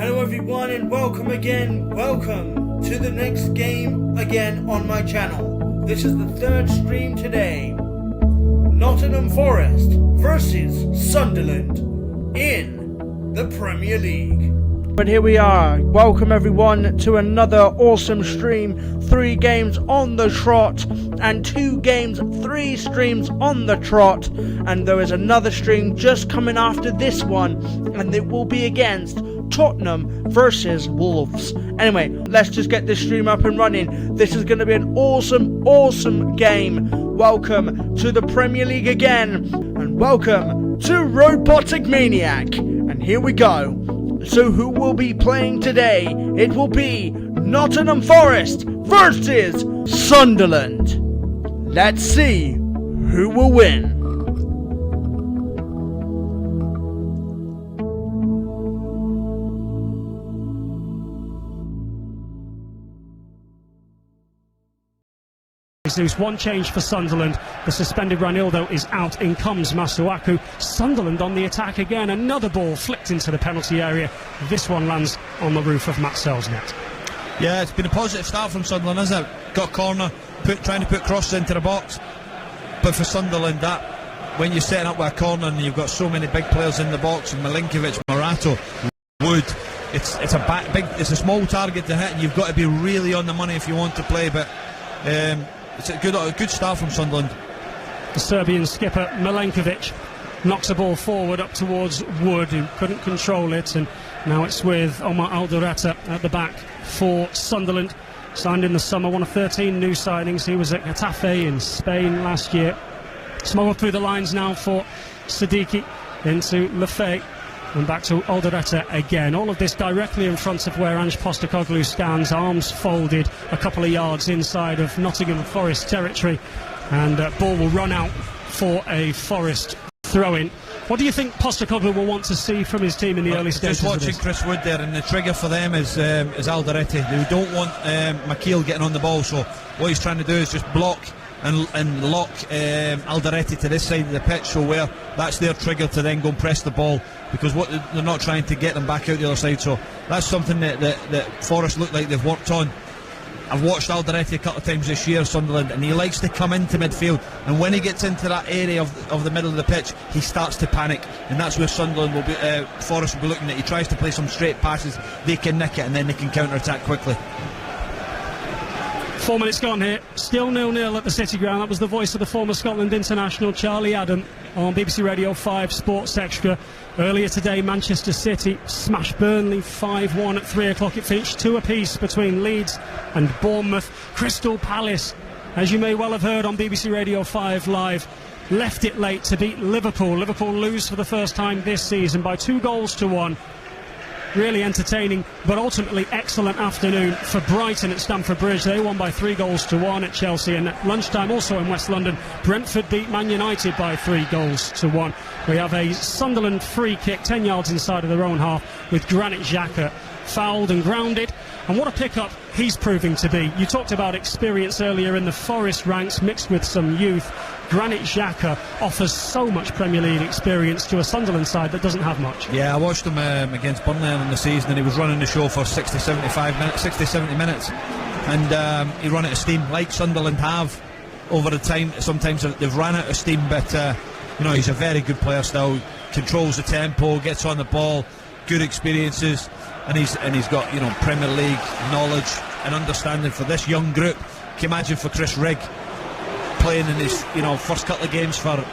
Hello everyone and welcome to the next game again on my channel. This is the third stream today. Nottingham Forest versus Sunderland in the Premier League. But here we are. Welcome everyone to another awesome stream. 3 games on the trot and 3 streams on the trot. And there is another stream just coming after this one, and it will be against Tottenham versus Wolves. Anyway, let's just get this stream up and running. This is going to be an awesome game. Welcome to the Premier League again, and welcome to Robotic Maniac. And here we go. So who will be playing today? It will be Nottingham Forest versus Sunderland. Let's see who will win. There's one change for Sunderland. The suspended Ranildo is out. In comes Masuaku. Sunderland on the attack again. Another ball flicked into the penalty area. This one lands on the roof of Matt Sell's net. Yeah, it's been a positive start from Sunderland, hasn't it? Got corner, trying to put crosses into the box. But for Sunderland, that when you're setting up with a corner and you've got so many big players in the box, and Milinkovic, Morato, Wood, it's a small target to hit, and you've got to be really on the money if you want to play. But it's a good start from Sunderland. The Serbian skipper Milinkovic knocks a ball forward up towards Wood, who couldn't control it, and now it's with Omar Alderete at the back for Sunderland. Signed in the summer, one of 13 new signings. He was at Getafe in Spain last year. Smuggled through the lines now for Siddiqui into Lefebvre. And back to Alderete again. All of this directly in front of where Ange Postecoglou stands, arms folded a couple of yards inside of Nottingham Forest territory. And ball will run out for a Forest throw-in. What do you think Postecoglou will want to see from his team in the early stages? Just watching Chris Wood there, and the trigger for them is Alderete. They don't want McKeel getting on the ball, so what he's trying to do is just block and lock Alderete to this side of the pitch, so where that's their trigger to then go and press the ball, because what they're not trying to get them back out the other side. So that's something that Forest look like they've worked on. I've watched Alderete a couple of times this year, Sunderland, and he likes to come into midfield, and when he gets into that area of the middle of the pitch, he starts to panic, and that's where Sunderland will be, Forest will be looking at. He tries to play some straight passes, they can nick it, and then they can counter-attack quickly. 4 minutes gone here, still 0-0 at the City Ground. That was the voice of the former Scotland international Charlie Adam on BBC Radio 5 Sports Extra. Earlier today, Manchester City smashed Burnley 5-1 at 3 o'clock. It finished 2 apiece between Leeds and Bournemouth. Crystal Palace, as you may well have heard on BBC Radio 5 Live, left it late to beat Liverpool. Liverpool lose for the first time this season by 2-1. Really entertaining, but ultimately excellent afternoon for Brighton at Stamford Bridge. They won by 3-1 at Chelsea, and at lunchtime also in West London, Brentford beat Man United by 3-1. We have a Sunderland free kick 10 yards inside of their own half with Granit Xhaka fouled and grounded. And what a pickup he's proving to be. You talked about experience earlier in the Forest ranks mixed with some youth. Granit Xhaka offers so much Premier League experience to a Sunderland side that doesn't have much. Yeah, I watched him against Burnley in the season, and he was running the show for 60-70 minutes, and he ran out of steam like Sunderland have over the time. Sometimes they've ran out of steam, but he's a very good player still. Controls the tempo, gets on the ball, good experiences, and he's got Premier League knowledge and understanding for this young group. Can you imagine for Chris Rigg playing in his first couple of games for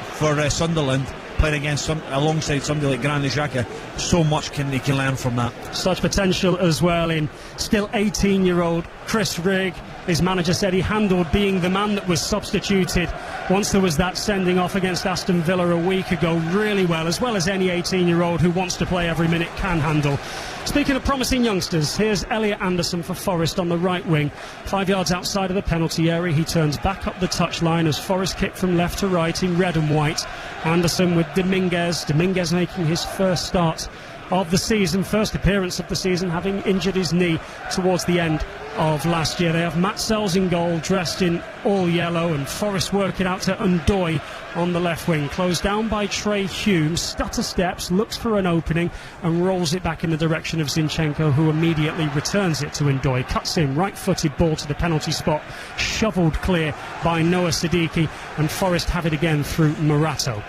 Sunderland, playing alongside somebody like Granit Xhaka? So much he can learn from that. Such potential as well in still 18-year-old Chris Rigg. His manager said he handled being the man that was substituted once there was that sending off against Aston Villa a week ago really well as any 18-year-old who wants to play every minute can handle. Speaking of promising youngsters, here's Elliot Anderson for Forest on the right wing. 5 yards outside of the penalty area, he turns back up the touchline as Forest kick from left to right in red and white. Anderson with Dominguez making his first start of the season, first appearance of the season, having injured his knee towards the end of last year. They have Matt Sells in goal, dressed in all yellow, and Forest working out to Ndoye on the left wing. Closed down by Trey Hume, stutter steps, looks for an opening and rolls it back in the direction of Zinchenko, who immediately returns it to Ndoye. Cuts in, right-footed ball to the penalty spot, shoveled clear by Noah Siddiqui, and Forest have it again through Morato.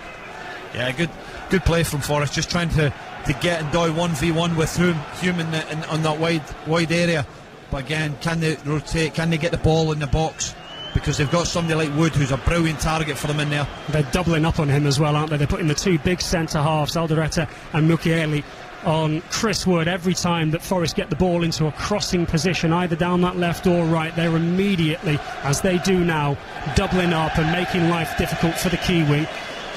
Yeah, good play from Forest, just trying to get Ndoye 1v1 with Hume on that wide area. But again, can they rotate? Can they get the ball in the box? Because they've got somebody like Wood, who's a brilliant target for them in there. They're doubling up on him as well, aren't they? They're putting the two big centre halves, Alderete and Mukiele, on Chris Wood. Every time that Forest get the ball into a crossing position, either down that left or right, they're immediately, as they do now, doubling up and making life difficult for the Kiwi.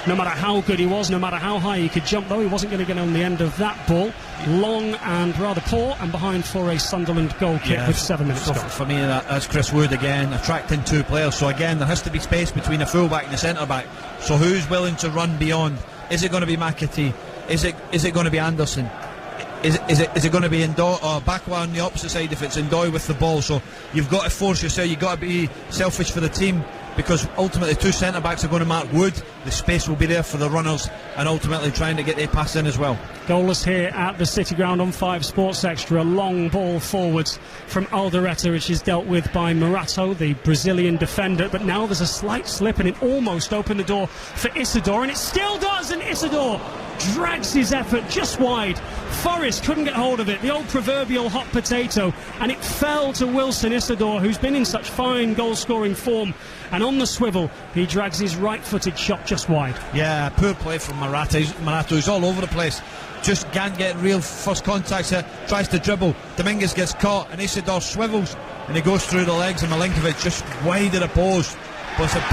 No matter how good he was, no matter how high he could jump, though, he wasn't going to get on the end of that ball. Long and rather poor, and behind for a Sunderland goal kick with 7 minutes gone. For me, that's Chris Wood again, attracting two players. So again, there has to be space between a fullback and a centre-back. So who's willing to run beyond? Is it going to be McAtee? Is it going to be Anderson? Is it going to be Ndoye or Bakwa on the opposite side if it's Ndoye with the ball? So you've got to force yourself, you've got to be selfish for the team, because ultimately two centre-backs are going to mark Wood. The space will be there for the runners, and ultimately trying to get their pass in as well. Goalless here at the City Ground on 5 Sports Extra. A long ball forwards from Alderete, which is dealt with by Morato, the Brazilian defender. But now there's a slight slip, and it almost opened the door for Isidore, and it still does, and Isidore drags his effort just wide. Forest couldn't get hold of it, the old proverbial hot potato, and it fell to Wilson Isidore, who's been in such fine goal-scoring form, and on the swivel he drags his right-footed shot just wide. Yeah, poor play from Morato. He's all over the place, just can't get real first contacts here, tries to dribble, Dominguez gets caught, and Isidore swivels and he goes through the legs, and Milinkovic just wide of the post. But it's a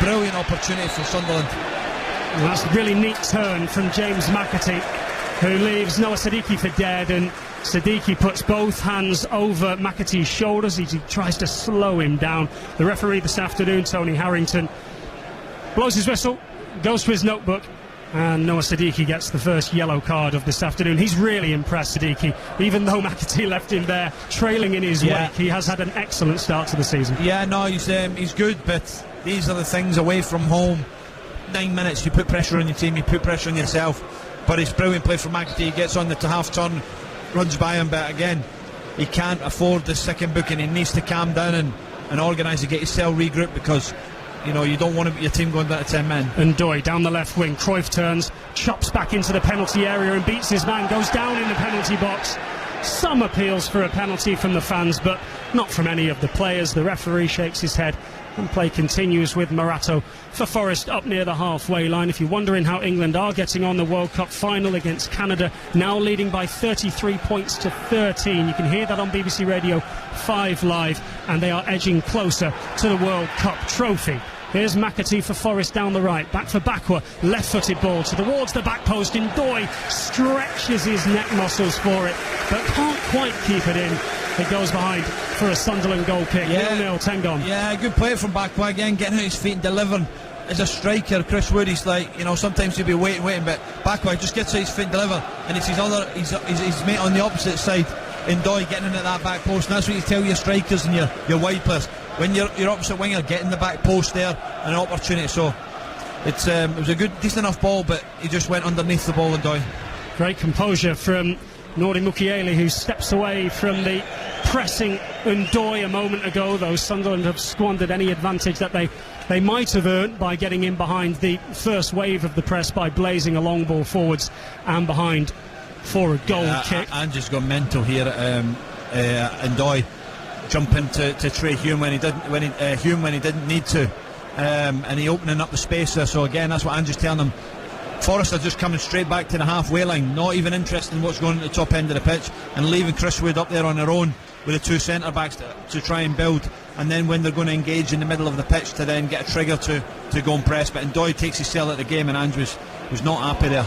brilliant opportunity for Sunderland. Well, that's a really neat turn from James McAtee, who leaves Noah Siddiqui for dead, and Siddiqui puts both hands over McAtee's shoulders. He tries to slow him down. The referee this afternoon, Tony Harrington, blows his whistle, goes to his notebook, and Noah Siddiqui gets the first yellow card of this afternoon. He's really impressed, Siddiqui. Even though McAtee left him there trailing in his wake, he has had an excellent start to the season. Yeah, no, he's good, but these are the things away from home. 9 minutes, you put pressure on your team, you put pressure on yourself. But it's brilliant play from McAtee. He gets on the half turn, runs by him, but again, he can't afford the second booking. He needs to calm down and organise to get his cell regrouped, because you don't want your team going down to 10 men. Ndoye down the left wing, Cruyff turns, chops back into the penalty area and beats his man, goes down in the penalty box. Some appeals for a penalty from the fans, but not from any of the players. The referee shakes his head, and play continues with Morato for Forest up near the halfway line. If you're wondering how England are getting on, the World Cup final against Canada, now leading by 33 points to 13. You can hear that on BBC Radio 5 Live, and they are edging closer to the World Cup trophy. Here's McAtee for Forest down the right, back for Bakwa, left-footed ball towards the back post. Ndoye stretches his neck muscles for it, but can't quite keep it in. It goes behind for a Sunderland goal kick. 0-0, 10 gone. Yeah, good play from Bakwa again, getting out his feet and delivering. As a striker, Chris Wood, he's like, sometimes he'll be waiting, but Bakwa just gets out his feet and delivers, and it's his mate on the opposite side, Ndoye, getting in at that back post. And that's what you tell your strikers and your wide players. When your opposite winger getting the back post there, an opportunity. So it was a good, decent enough ball, but he just went underneath the ball, Ndoye. Great composure from Nordi Mukiele, who steps away from the pressing Ndoye a moment ago, though Sunderland have squandered any advantage that they might have earned by getting in behind the first wave of the press by blazing a long ball forwards and behind for a goal kick. And just gone mental here at Ndoye, jumping to Trey Hume when he didn't need to, and he opening up the space there. So again, that's what Andrew's telling him. Forest are just coming straight back to the halfway line, not even interested in what's going on at the top end of the pitch, and leaving Chris Wood up there on their own with the two centre backs to try and build, and then when they're going to engage in the middle of the pitch to then get a trigger to go and press. But Ndoye takes his sell at the game, and Andrews was not happy there.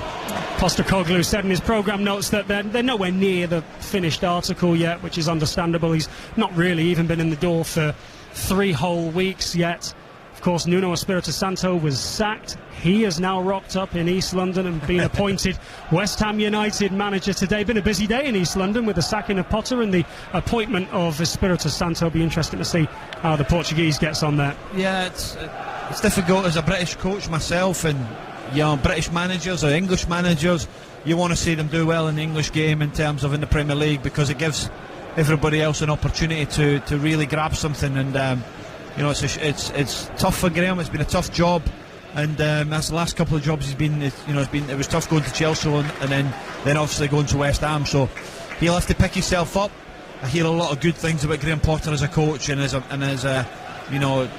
Postecoglou said in his programme notes that they're nowhere near the finished article yet, which is understandable. He's not really even been in the door for 3 whole weeks yet. Of course, Nuno Espirito Santo was sacked. He has now rocked up in East London and been appointed West Ham United manager today. Been a busy day in East London with the sacking of Potter and the appointment of Espirito Santo. Be interesting to see how the Portuguese gets on there. Yeah, it's difficult as a British coach myself, and British managers or English managers, you want to see them do well in the English game in terms of in the Premier League, because it gives everybody else an opportunity to really grab something. And it's tough for Graham. It's been a tough job, and that's the last couple of jobs he's been. It was tough going to Chelsea and then obviously going to West Ham. So he'll have to pick himself up. I hear a lot of good things about Graham Potter as a coach and as a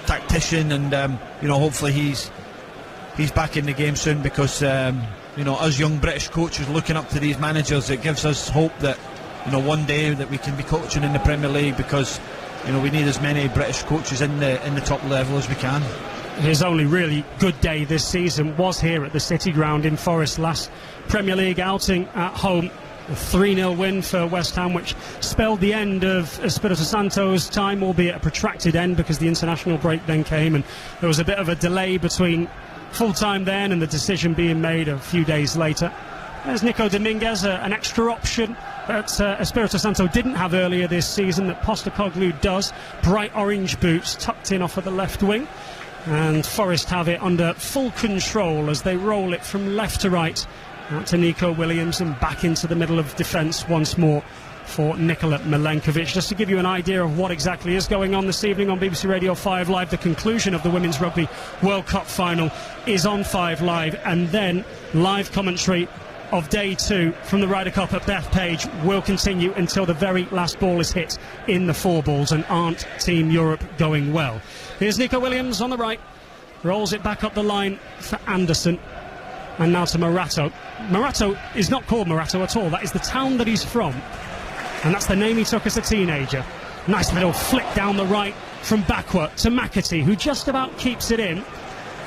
tactician, and hopefully he's back in the game soon, because us young British coaches looking up to these managers, it gives us hope that one day that we can be coaching in the Premier League, because we need as many British coaches in the top level as we can. His only really good day this season was here at the City Ground in Forest. Last Premier League outing at home, a 3-0 win for West Ham, which spelled the end of Espirito Santo's time, albeit a protracted end, because the international break then came and there was a bit of a delay between full-time then and the decision being made a few days later. There's Nico Dominguez, an extra option that Espirito Santo didn't have earlier this season that Postecoglou does. Bright orange boots tucked in off of the left wing, and Forest have it under full control as they roll it from left to right out to Nico Williams and back into the middle of defence once more for Nikola Milenkovic. Just to give you an idea of what exactly is going on this evening on BBC Radio 5 Live, the conclusion of the Women's Rugby World Cup final is on 5 Live, and then live commentary of day 2 from the Ryder Cup at Bethpage will continue until the very last ball is hit in the 4 balls, and aren't Team Europe going well. Here's Nico Williams on the right, rolls it back up the line for Anderson, and now to Morato. Morato is not called Morato at all, that is the town that he's from, and that's the name he took as a teenager. Nice little flick down the right from Bakwa to McAtee, who just about keeps it in,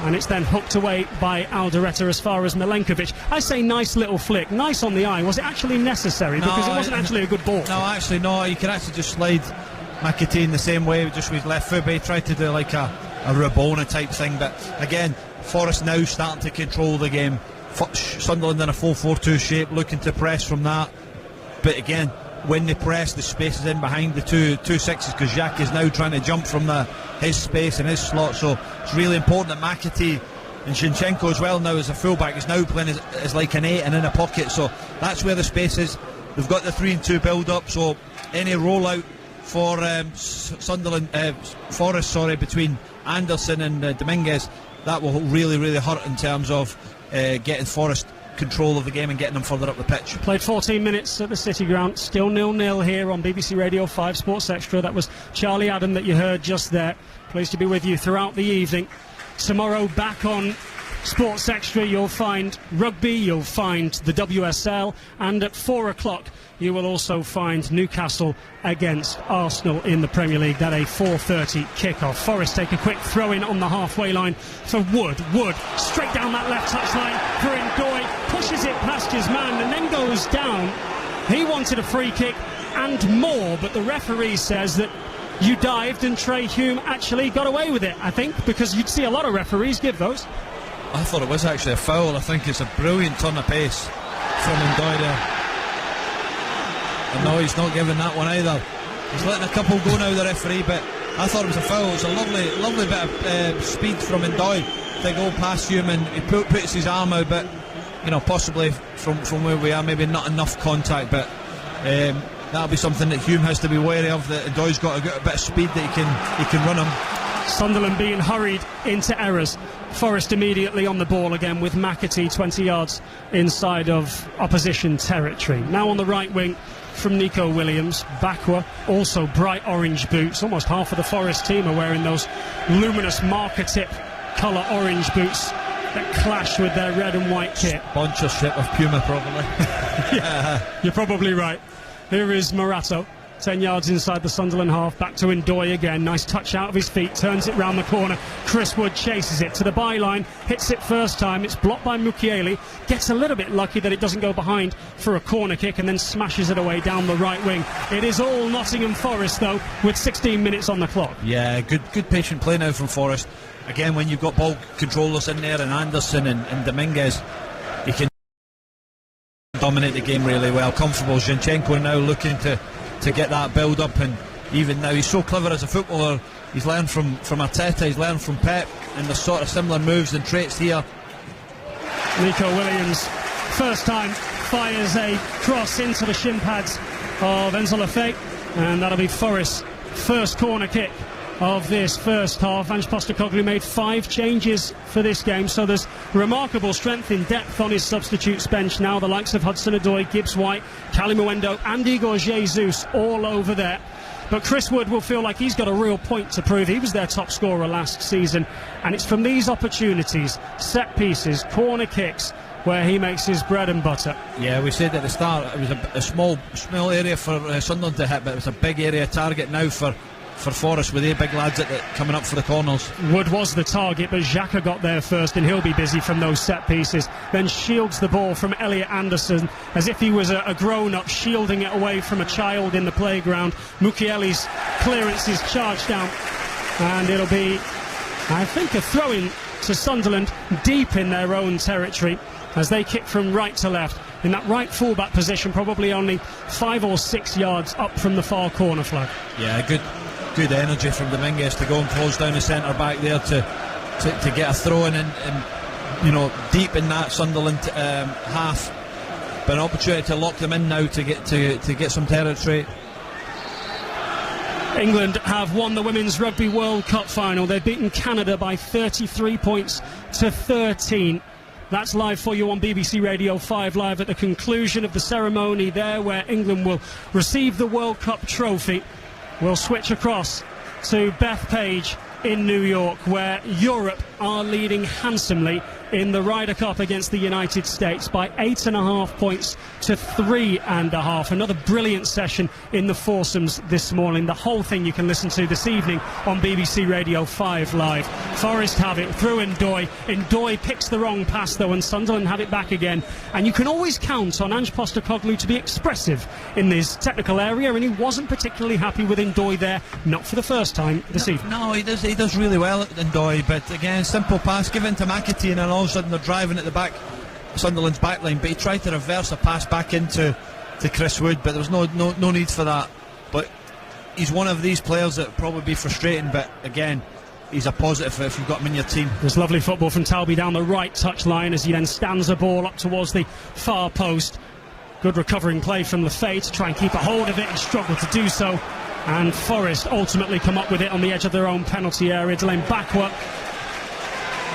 and it's then hooked away by Alderete as far as Milenkovic. I say nice little flick, nice on the eye. Was it actually necessary? Because it wasn't actually a good ball. No, actually no, you can actually just slide McAtee in the same way, just with his left foot, but he tried to do like a Rabona type thing. But again, Forest now starting to control the game. Sunderland in a 4-4-2 shape, looking to press from that, but again, when they press, the space is in behind the two sixes, because Jacques is now trying to jump from his space and his slot. So it's really important that McAtee and Zinchenko as well, now as a fullback, is now playing as like an 8 and in a pocket. So that's where the space is. They've got the 3-2 build up, so any rollout for Sunderland Forest, between Anderson and Dominguez, that will really, really hurt in terms of getting Forest control of the game and getting them further up the pitch. Played 14 minutes at the City Ground, still 0-0 here on BBC Radio 5 Sports Extra. That was Charlie Adam that you heard just there. Pleased to be with you throughout the evening. Tomorrow back on Sports Extra you'll find rugby, you'll find the WSL, and at 4 o'clock you will also find Newcastle against Arsenal in the Premier League. That a 4:30 kickoff. Forest take a quick throw in on the halfway line for Wood. Wood straight down that left touchline for Ndoye, pushes it past his man and then goes down. He wanted a free kick and more, but the referee says that you dived and Trey Hume actually got away with it, I think, because you'd see a lot of referees give those. I thought it was actually a foul. I think it's a brilliant turn of pace from Ndoye there. And no, he's not giving that one either. He's letting a couple go now, the referee, but I thought it was a foul. It was a lovely bit of speed from Ndoye to go past Hume, and he puts his arm out, but possibly from where we are, maybe not enough contact, but that'll be something that Hume has to be wary of, that Ndoye's got a bit of speed that he can run him. Sunderland being hurried into errors. Forest immediately on the ball again with McAtee 20 yards inside of opposition territory. Now on the right wing from Nico Williams, Bakwa, also bright orange boots. Almost half of the Forest team are wearing those luminous marker tip colour orange boots that clash with their red and white kit. Sponsorship of Puma, probably. Yeah, you're probably right. Here is Morato. 10 yards inside the Sunderland half. Back to Ndoye again. Nice touch out of his feet. Turns it round the corner. Chris Wood chases it to the byline. Hits it first time. It's blocked by Mukiele. Gets a little bit lucky that it doesn't go behind for a corner kick, and then smashes it away down the right wing. It is all Nottingham Forest, though, with 16 minutes on the clock. Yeah, good patient play now from Forest. Again, when you've got ball controllers in there, and Anderson and Dominguez, he can dominate the game really well. Comfortable. Zinchenko now looking to get that build up, and even now he's so clever as a footballer. He's learned from Arteta, he's learned from Pep, and there's sort of similar moves and traits here. Nico Williams, first time, fires a cross into the shin pads of Enzo Lefebvre, and that'll be Forest's first corner kick of this first half. Ange Postecoglou made 5 changes for this game, so there's remarkable strength in depth on his substitutes bench now. The likes of Hudson-Odoi, Gibbs-White, Kalimuendo and Igor Jesus all over there. But Chris Wood will feel like he's got a real point to prove. He was their top scorer last season, and it's from these opportunities, set pieces, corner kicks, where he makes his bread and butter. Yeah, we said at the start it was a small area for Sunderland to hit, but it was a big area target now for Forest, with the big lads coming up for the corners. Wood was the target, but Xhaka got there first, and he'll be busy from those set pieces. Then shields the ball from Elliot Anderson as if he was a grown-up, shielding it away from a child in the playground. Mukiele's clearance is charged down, and it'll be, I think, a throw-in to Sunderland deep in their own territory as they kick from right to left in that right fullback position, probably only 5 or 6 yards up from the far corner flag. Yeah, good energy from Dominguez to go and close down the centre back there to get a throw in, and deep in that Sunderland half, but an opportunity to lock them in now to get some territory. England have won the Women's Rugby World Cup final. They've beaten Canada by 33 points to 13. That's live for you on BBC Radio 5 Live at the conclusion of the ceremony there, where England will receive the World Cup trophy. We'll switch across to Bethpage in New York, where Europe are leading handsomely in the Ryder Cup against the United States by 8.5 points to 3.5. Another brilliant session in the foursomes this morning. The whole thing you can listen to this evening on BBC Radio 5 Live. Forest have it through Ndoye. Ndoye picks the wrong pass though, and Sunderland have it back again. And you can always count on Ange Postecoglou to be expressive in this technical area, and he wasn't particularly happy with Ndoye there, not for the first time this evening. No, he does really well at Ndoye, but again, simple pass given to McAtee, and all of a sudden they're driving at the back, Sunderland's backline, but he tried to reverse a pass back into Chris Wood, but there was no need for that. But he's one of these players that would probably be frustrating, but again, he's a positive if you've got him in your team. There's lovely football from Talby down the right touchline as he then stands the ball up towards the far post. Good recovering play from Lefebvre to try and keep a hold of it, and struggled to do so, and Forest ultimately come up with it on the edge of their own penalty area. Delane Backwell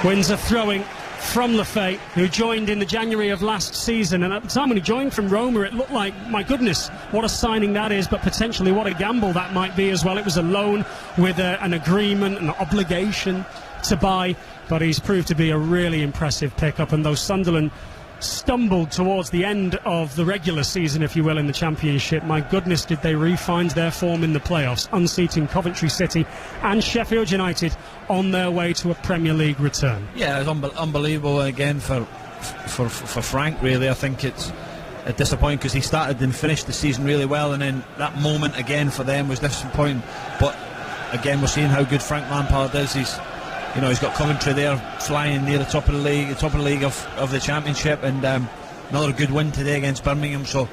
wins a throwing from Lefebvre, who joined in the January of last season, and at the time when he joined from Roma it looked like, my goodness, what a signing that is, but potentially what a gamble that might be as well. It was a loan with an agreement, an obligation to buy, but he's proved to be a really impressive pickup. And though Sunderland stumbled towards the end of the regular season, if you will, in the Championship, my goodness did they re-find their form in the playoffs, unseating Coventry City and Sheffield United on their way to a Premier League return. Yeah, it's unbelievable again for Frank, really. I think it's disappointing because he started and finished the season really well, and then that moment again for them was disappointing. But again, we're seeing how good Frank Lampard is. He's got Coventry there flying near the top of the league of the Championship, and another good win today against Birmingham. So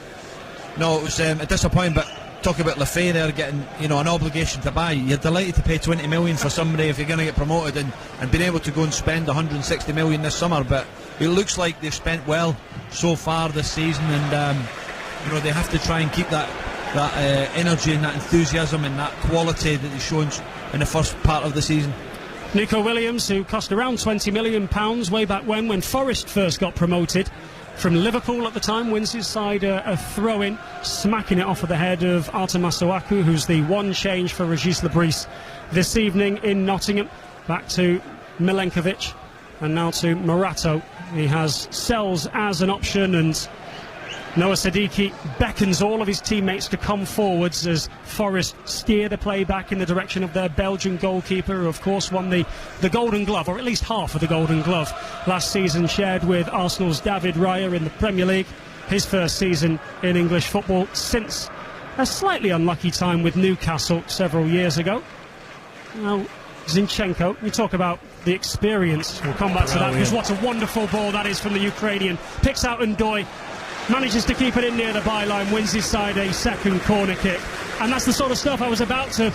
no, it was disappointing. But talk about Lefebvre there getting an obligation to buy. You're delighted to pay 20 million for somebody if you're going to get promoted, and being able to go and spend 160 million this summer. But it looks like they've spent well so far this season, and they have to try and keep that energy and that enthusiasm and that quality that they've shown in the first part of the season. Nico Williams, who cost around £20 million way back when Forest first got promoted from Liverpool at the time, wins his side a throw-in, smacking it off of the head of Artem Masuaku, who's the one change for Regis Lebris this evening in Nottingham. Back to Milenkovic, and now to Morato. He has Sells as an option, and Noah Siddiqui beckons all of his teammates to come forwards as Forest steer the play back in the direction of their Belgian goalkeeper, who of course won the Golden Glove, or at least half of the Golden Glove last season, shared with Arsenal's David Raya in the Premier League. His first season in English football since a slightly unlucky time with Newcastle several years ago. Now, Zinchenko, you talk about the experience, we'll come back to that, because what a wonderful ball that is from the Ukrainian. Picks out Ndoye, manages to keep it in near the byline, wins his side a second corner kick. And that's the sort of stuff I was about to,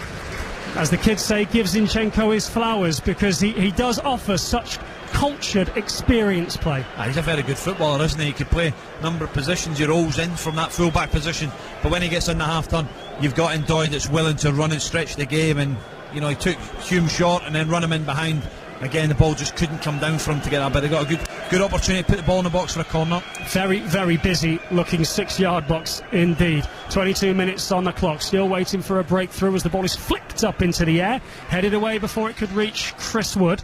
as the kids say, give Zinchenko his flowers, because he does offer such cultured experience play. He's a very good footballer, isn't he? He can play a number of positions. He rolls in from that full-back position, but when he gets in the half-turn, you've got Ndoye that's willing to run and stretch the game, and you know, he took Hume short and then run him in behind. Again, the ball just couldn't come down for him to get that, but they got a good opportunity to put the ball in the box for a corner. Very, very busy looking 6-yard box indeed. 22 minutes on the clock, still waiting for a breakthrough as the ball is flicked up into the air, headed away before it could reach Chris Wood.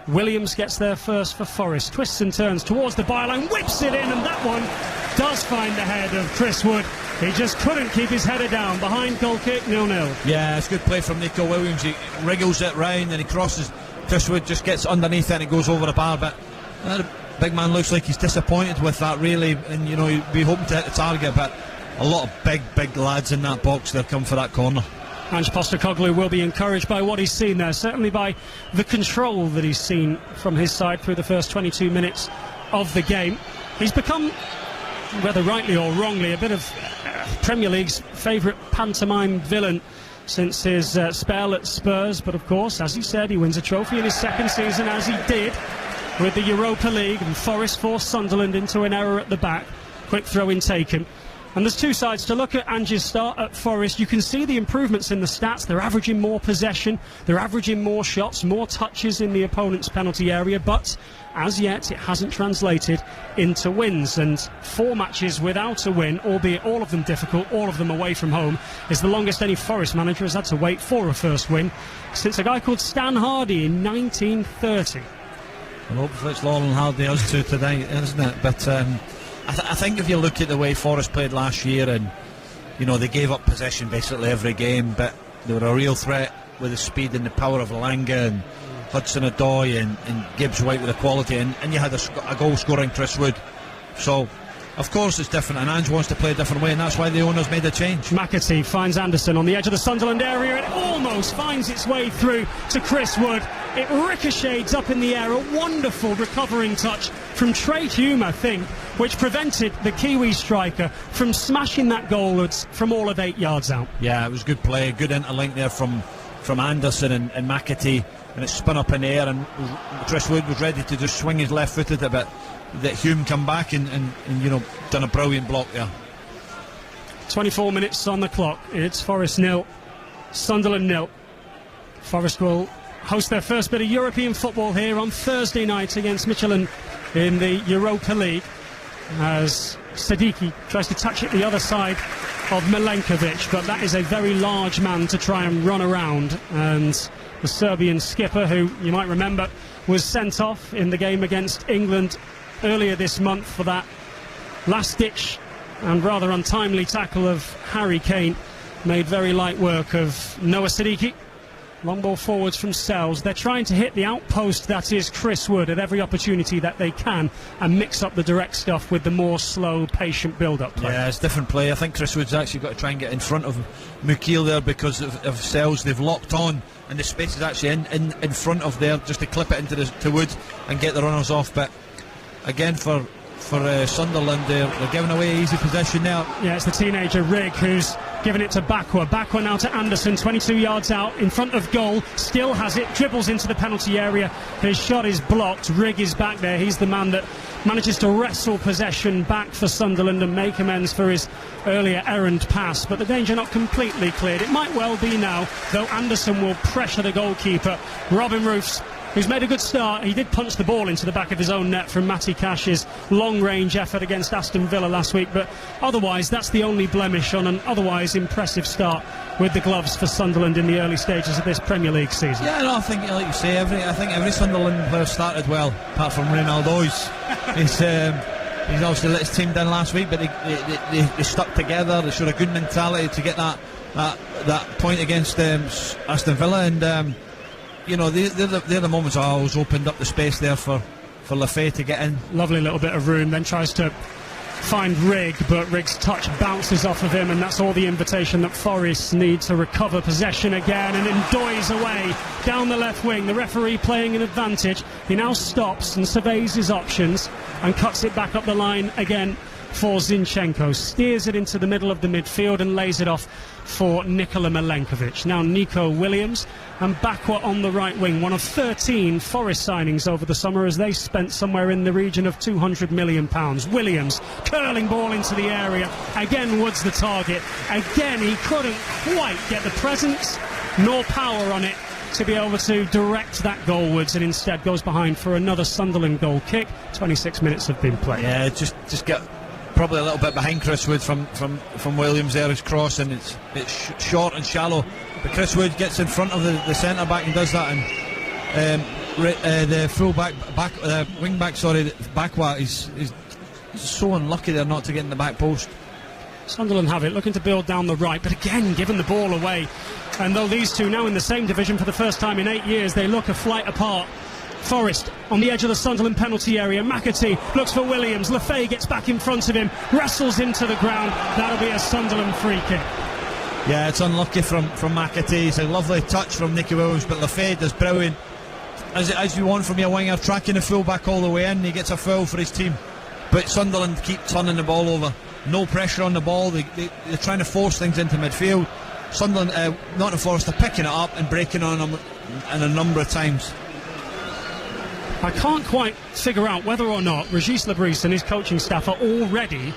Williams gets there first for Forest, twists and turns towards the byline, whips it in, and that one does find the head of Chris Wood. He just couldn't keep his header down. Behind goal kick, 0-0. Yeah, it's good play from Nico Williams. He wriggles it round and he crosses. Chris Wood just gets underneath it and it goes over the bar, but the big man looks like he's disappointed with that, really, and you know, he'd be hoping to hit the target, but a lot of big lads in that box. They'll come for that corner. Ange Postecoglou will be encouraged by what he's seen there, certainly by the control that he's seen from his side through the first 22 minutes of the game. He's become, whether rightly or wrongly, a bit of Premier League's favourite pantomime villain since his spell at Spurs, but of course, as he said, he wins a trophy in his second season, as he did with the Europa League, and Forest forced Sunderland into an error at the back. Quick throw-in taken. And there's two sides to look at Ange's start at Forest. You can see the improvements in the stats. They're averaging more possession, they're averaging more shots, more touches in the opponent's penalty area, but as yet it hasn't translated into wins. And 4 matches without a win, albeit all of them difficult, all of them away from home, is the longest any Forest manager has had to wait for a first win since a guy called Stan Hardy in 1930. Well, hopefully it's Laurel and Hardy us two today, isn't it? But I think if you look at the way Forest played last year, and you know, they gave up possession basically every game, but they were a real threat with the speed and the power of Langa and Hudson-Odoi and Gibbs White with the quality, and you had a goal scoring Chris Wood. So of course it's different, and Ange wants to play a different way, and that's why the owners made a change. McAtee finds Anderson on the edge of the Sunderland area. It almost finds its way through to Chris Wood. It ricochets up in the air. A wonderful recovering touch from Trey Hume, I think, which prevented the Kiwi striker from smashing that goalwards from all of 8 yards out. Yeah, it was good play, good interlink there from Anderson and McAtee, and it spun up in the air, and Chris Wood was ready to just swing his left-footed a bit. That Hume come back and you know, done a brilliant block there. 24 minutes on the clock. It's Forest 0, Sunderland 0. Forest will host their first bit of European football here on Thursday night against Michelin in the Europa League, as Siddiqui tries to touch it the other side of Milenkovic, but that is a very large man to try and run around, and the Serbian skipper, who you might remember was sent off in the game against England earlier this month for that last-ditch and rather untimely tackle of Harry Kane, made very light work of Noah Siddiqui. Long ball forwards from Sells. They're trying to hit the outpost that is Chris Wood at every opportunity that they can, and mix up the direct stuff with the more slow, patient build-up play. Yeah, it's different play. I think Chris Wood's actually got to try and get in front of Mukeel there because of Sells. They've locked on, and the space is actually in front of there, just to clip it into to Wood and get the runners off. But again, for Sunderland, they're giving away easy possession now. Yeah, it's the teenager Rigg who's giving it to Bakwa. Bakwa now to Anderson, 22 yards out in front of goal, still has it, dribbles into the penalty area. His shot is blocked. Rigg is back there. He's the man that manages to wrestle possession back for Sunderland and make amends for his earlier errant pass, but the danger not completely cleared. It might well be now, though. Anderson will pressure the goalkeeper, Robin Roofs, who's made a good start. He did punch the ball into the back of his own net from Matty Cash's long-range effort against Aston Villa last week, but otherwise that's the only blemish on an otherwise impressive start with the gloves for Sunderland in the early stages of this Premier League season. Yeah, no, I think, like you say, I think every Sunderland player started well, apart from Reynald Oys. He's obviously let his team down last week, but they stuck together. They showed a good mentality to get that point against Aston Villa, and they're the moments I always opened up the space there for Lafay to get in. Lovely little bit of room, then tries to find Rigg, but Rigg's touch bounces off of him, and that's all the invitation that Forest need to recover possession again, and then Doy's away down the left wing. The referee playing an advantage. He now stops and surveys his options and cuts it back up the line again for Zinchenko, steers it into the middle of the midfield and lays it off for Nikola Milenkovic. Now Nico Williams and Bakwa on the right wing, one of 13 Forest signings over the summer, as they spent somewhere in the region of £200 million. Williams, curling ball into the area, again Wood's the target, again he couldn't quite get the presence nor power on it to be able to direct that goalwards, and instead goes behind for another Sunderland goal kick. 26 minutes have been played. Yeah, just get probably a little bit behind Chris Wood from Williams there. His cross, and it's short and shallow, but Chris Wood gets in front of the centre back and does that, and the full back wing back, Bakwa is so unlucky there not to get in the back post. Sunderland have it, looking to build down the right, but again giving the ball away. And though these two now in the same division for the first time in 8 years, they look a flight apart. Forest on the edge of the Sunderland penalty area. McAtee looks for Williams. Lafay gets back in front of him, wrestles him to the ground. That'll be a Sunderland free kick. Yeah, it's unlucky from McAtee. It's a lovely touch from Nicky Williams, but Lafay does brilliant, as you want from your winger, tracking the full back all the way in. He gets a foul for his team, but Sunderland keep turning the ball over. No pressure on the ball. They're trying to force things into midfield. Sunderland, Nottingham Forest are picking it up and breaking on them in a number of times. I can't quite figure out whether or not Régis Lebris and his coaching staff are already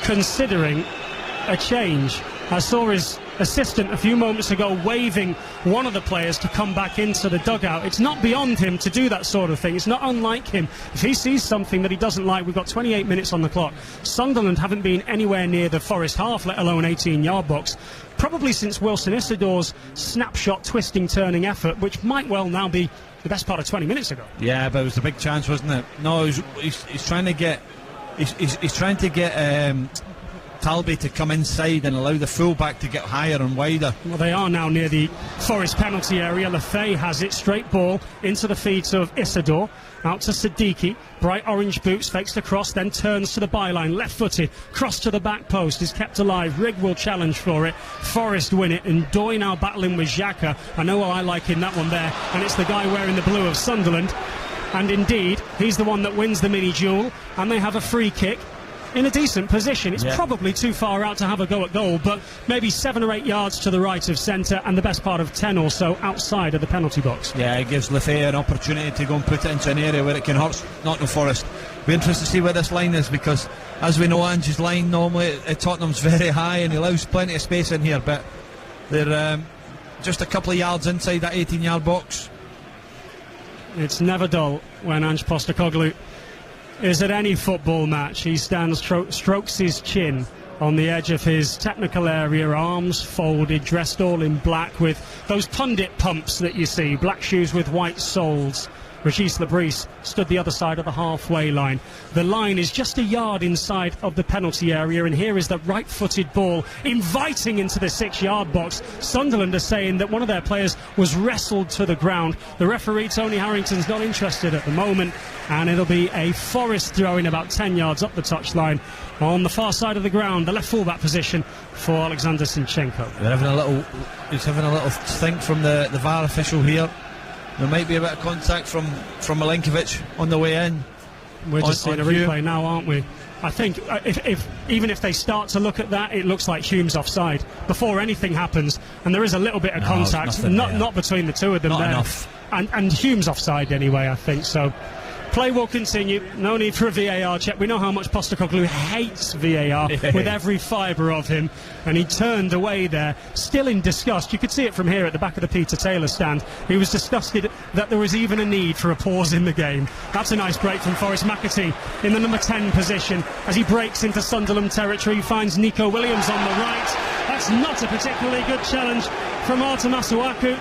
considering a change. I saw his assistant a few moments ago waving one of the players to come back into the dugout. It's not beyond him to do that sort of thing. It's not unlike him. If he sees something that he doesn't like, we've got 28 minutes on the clock. Sunderland haven't been anywhere near the Forest half, let alone 18-yard box, probably since Wilson Isidore's snapshot twisting turning effort, which might well now be the best part of 20 minutes ago. Yeah, but it was a big chance, wasn't it? No, he's trying to get Talby to come inside and allow the fullback to get higher and wider. Well, they are now near the Forest penalty area. Lafay has it, straight ball into the feet of Isidore, out to Siddiqui. Bright orange boots, fakes the cross, then turns to the byline, left-footed, cross to the back post, is kept alive. Rigg will challenge for it. Forest win it, and Doy now battling with Xhaka. I know I like in that one there, and it's the guy wearing the blue of Sunderland. And indeed, he's the one that wins the mini-duel, and they have a free kick in a decent position. It's probably too far out to have a go at goal, but maybe 7 or 8 yards to the right of centre, and the best part of 10 or so outside of the penalty box. Yeah, it gives Lafay an opportunity to go and put it into an area where it can hurt Nottingham Forest. We're interested to see where this line is, because as we know, Ange's line normally at Tottenham's very high and he allows plenty of space in here, but they're just a couple of yards inside that 18-yard box. It's never dull when Ange Postecoglou is at any football match. He stands, strokes his chin on the edge of his technical area, arms folded, dressed all in black with those pundit pumps that you see, black shoes with white soles. Régis Lebris stood the other side of the halfway line. The line is just a yard inside of the penalty area, and here is the right-footed ball inviting into the 6-yard box. Sunderland are saying that one of their players was wrestled to the ground. The referee, Tony Harrington's not interested at the moment, and it'll be a Forest throw-in about 10 yards up the touchline on the far side of the ground, the left full-back position for Alexander Zinchenko. He's having a little think from the VAR official here. There might be a bit of contact from Milenkovic on the way in. We're just seeing a replay now, aren't we? I think even if they start to look at that, it looks like Hume's offside before anything happens, and there is a little bit of contact, not between the two of them. Not there. Enough. And Hume's offside anyway, I think so. Play will continue. No need for a VAR check. We know how much Postecoglou hates VAR with every fibre of him, and he turned away there, still in disgust. You could see it from here at the back of the Peter Taylor stand. He was disgusted that there was even a need for a pause in the game. That's a nice break from Forest. McAtee in the number 10 position as he breaks into Sunderland territory. He finds Nico Williams on the right. That's not a particularly good challenge from Artur Masuaku.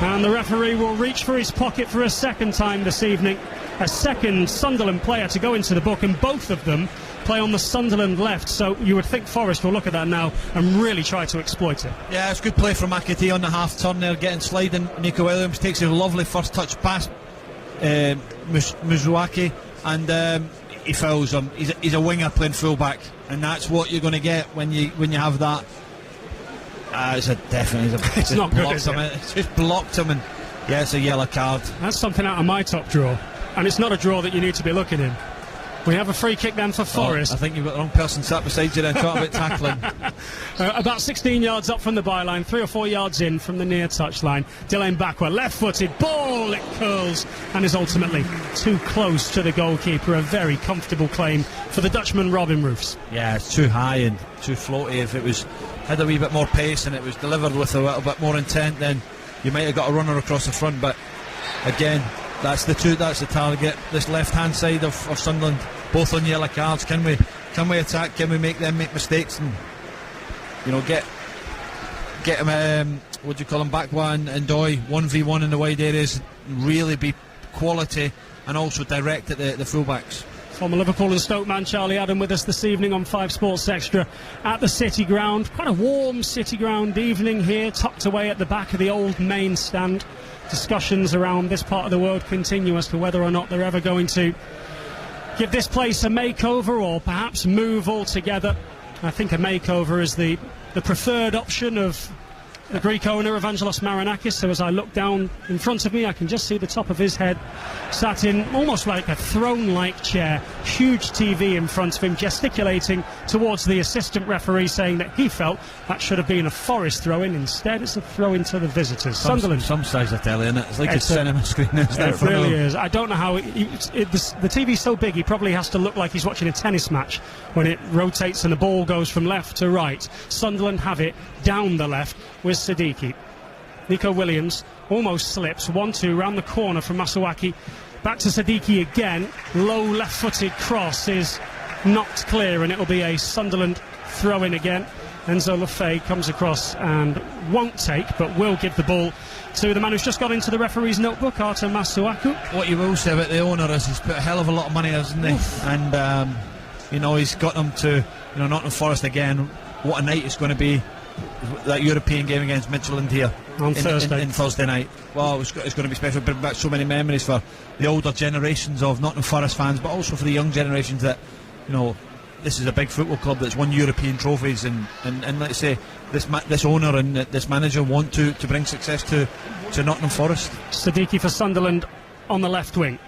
And the referee will reach for his pocket for a second time this evening. A second Sunderland player to go into the book, and both of them play on the Sunderland left, so you would think Forest will look at that now and really try to exploit it. Yeah, it's good play from McAtee on the half turn there, getting sliding. Nico Williams takes a lovely first touch past Mizuaki, and he fouls him. He's a winger playing fullback, and that's what you're going to get when you have that. It's not good, is it? It's just blocked him, and yeah, it's a yellow card. That's something out of my top drawer, and it's not a draw that you need to be looking in. We have a free kick then for Forest. I think you've got the wrong person sat beside you then talking about tackling. About 16 yards up from the byline, 3 or 4 yards in from the near touchline. Dylan backward, left-footed ball, it curls and is ultimately too close to the goalkeeper. A very comfortable claim for the Dutchman Robin Roofs. Yeah, it's too high and too floaty. If it had a wee bit more pace and it was delivered with a little bit more intent, then you might have got a runner across the front. But again, that's the target. This left-hand side of Sunderland, both on yellow cards. Can we attack? Can we make them make mistakes and get him? What do you call him? Bakwa and Doy 1v1 in the wide areas. Really be quality and also direct at the fullbacks. Former Liverpool and Stoke man Charlie Adam with us this evening on 5 Sports Extra at the City Ground. Quite a warm City Ground evening here, tucked away at the back of the old main stand. Discussions around this part of the world continue as to whether or not they're ever going to give this place a makeover or perhaps move altogether. I think a makeover is the preferred option of the Greek owner, Evangelos Marinakis. So as I look down in front of me, I can just see the top of his head, sat in almost like a throne-like chair, huge TV in front of him, gesticulating towards the assistant referee, saying that he felt that should have been a Forest throw-in. Instead, it's a throw-in to the visitors. Sunderland. Some size of telly, isn't it? It's like a cinema screen. It really is. I don't know how... the TV's so big, he probably has to look like he's watching a tennis match when it rotates and the ball goes from left to right. Sunderland have it down the left with Siddiqui. Nico Williams almost slips. 1-2 round the corner from Masuaki. Back to Siddiqui again. Low left-footed cross is knocked clear, and it'll be a Sunderland throw-in again. Enzo Lefebvre comes across and won't take, but will give the ball to the man who's just got into the referee's notebook, Artem Masuaku. What you will say about the owner is he's put a hell of a lot of money, hasn't he? Oof. And he's got them to Nottingham Forest again. What a night it's going to be, that European game against Midtjylland here on Thursday. In Thursday night. Well, it's going to be special. Bring back so many memories for the older generations of Nottingham Forest fans, but also for the young generations that, this is a big football club that's won European trophies, and let's say this owner and this manager want to bring success to Nottingham Forest. Siddiqui for Sunderland on the left wing.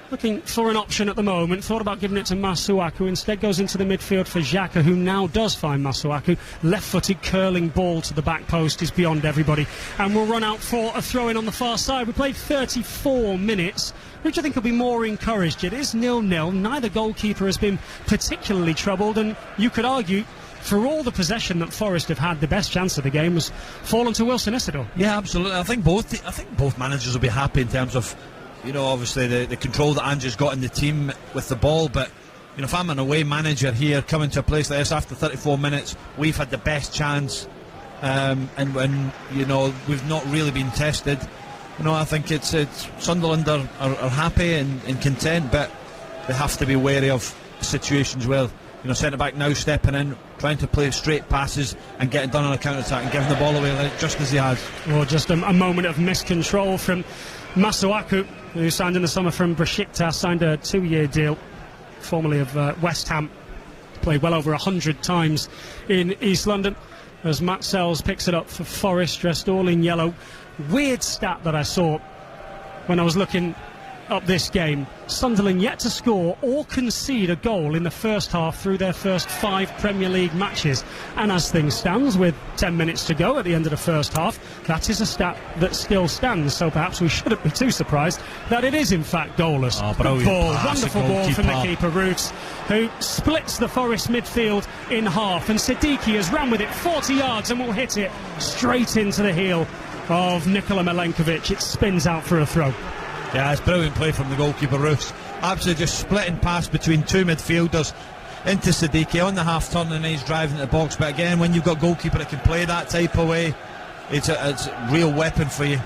Looking for an option at the moment, thought about giving it to Masuaku, instead goes into the midfield for Xhaka, who now does find Masuaku. Left-footed curling ball to the back post is beyond everybody, and we'll run out for a throw-in on the far side. We played 34 minutes, which I think will be more encouraged. It is 0-0, neither goalkeeper has been particularly troubled, and you could argue, for all the possession that Forest have had, the best chance of the game was fallen to Wilson Isidore. Yeah, absolutely. I think both managers will be happy in terms of, obviously the control that Ange's got in the team with the ball. But if I'm an away manager here coming to a place like this after 34 minutes, we've had the best chance, and when we've not really been tested. I think it's Sunderland are happy and content, but they have to be wary of situations where centre back now stepping in, trying to play straight passes and getting done on a counter attack and giving the ball away just as he has. Or just a moment of miscontrol from Masuaku, who signed in the summer from Besiktas, signed a 2-year deal, formerly of West Ham. Played well over 100 times in East London. As Matt Sells picks it up for Forest, dressed all in yellow. Weird stat that I saw when I was looking up this game: Sunderland yet to score or concede a goal in the first half through their first 5 Premier League matches. And as things stands, with 10 minutes to go at the end of the first half, that is a stat that still stands. So perhaps we shouldn't be too surprised that it is in fact goalless. Wonderful ball from the keeper Roofs, who splits the Forest midfield in half, and Siddiqui has ran with it 40 yards and will hit it straight into the heel of Nikola Milenkovic. It spins out for a throw. Yeah, it's brilliant play from the goalkeeper Roofs. Absolutely just splitting pass between two midfielders into Siddiqui on the half turn, and he's driving to the box. But again, when you've got a goalkeeper that can play that type of way, it's a real weapon for you.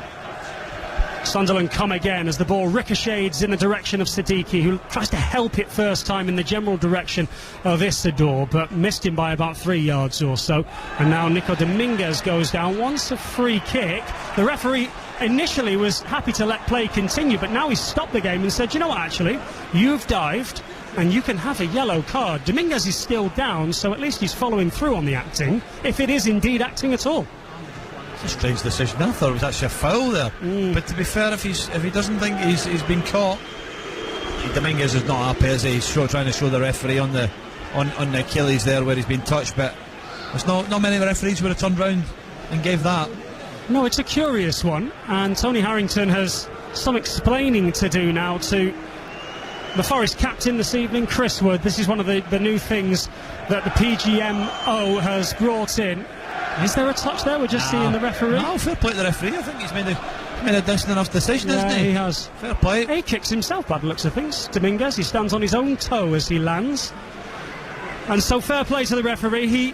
Sunderland come again as the ball ricochets in the direction of Siddiqui, who tries to help it first time in the general direction of Isidore, but missed him by about 3 yards or so. And now Nico Dominguez goes down, wants a free kick. The referee initially was happy to let play continue, but now he's stopped the game and said, you know what, actually, you've dived and you can have a yellow card. Dominguez is still down, so at least he's following through on the acting, if it is indeed acting at all. It's a strange decision. I thought it was actually a foul there. But to be fair, if he doesn't think he's been caught, Dominguez is not happy, is he? He's trying to show the referee on the Achilles there where he's been touched, but there's not many referees would have turned round and gave that. No, it's a curious one, and Tony Harrington has some explaining to do now to the Forest captain this evening, Chris Wood. This is one of the new things that the PGMO has brought in. Is there a touch there? We're just seeing the referee. No, fair play to the referee. I think he's made a decent enough decision, hasn't he? He has. Fair play. He kicks himself by the looks of things. Dominguez, he stands on his own toe as he lands. And so fair play to the referee.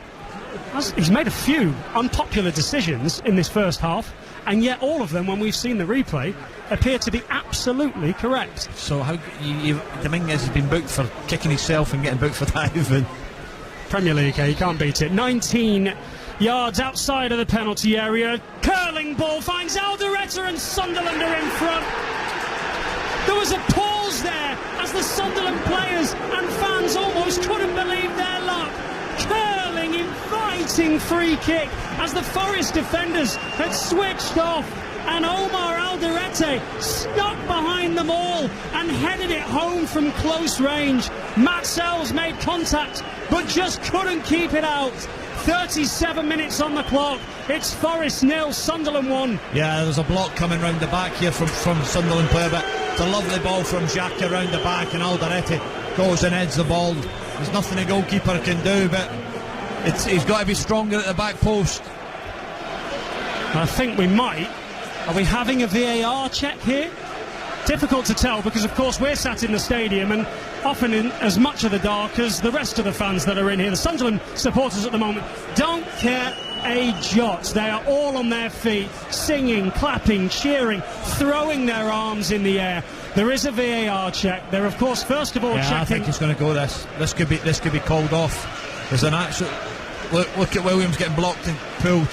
He's made a few unpopular decisions in this first half, and yet all of them, when we've seen the replay, appear to be absolutely correct. So how Dominguez has been booked for kicking himself and getting booked for diving. Premier League, you can't beat it. 19 yards outside of the penalty area. Curling ball finds Alderete and Sunderland are in front. There was a pause there as the Sunderland players and fans almost couldn't believe their luck. Curling, inviting free kick as the Forest defenders had switched off, and Omar Alderete stuck behind them all and headed it home from close range. Matt Sells made contact but just couldn't keep it out. 37 minutes on the clock. It's Forest 0, Sunderland 1. Yeah, there's a block coming round the back here from Sunderland player, but it's a lovely ball from Xhaka round the back, and Alderete goes and heads the ball. There's nothing a goalkeeper can do, but he's got to be stronger at the back post. I think we might. Are we having a VAR check here? Difficult to tell, because of course we're sat in the stadium and often in as much of the dark as the rest of the fans that are in here. The Sunderland supporters at the moment don't care a jot. They are all on their feet, singing, clapping, cheering, throwing their arms in the air. There is a VAR check. They're of course first of all checking. I think he's going to go this could be called off. There's an actual look at Williams getting blocked and pulled.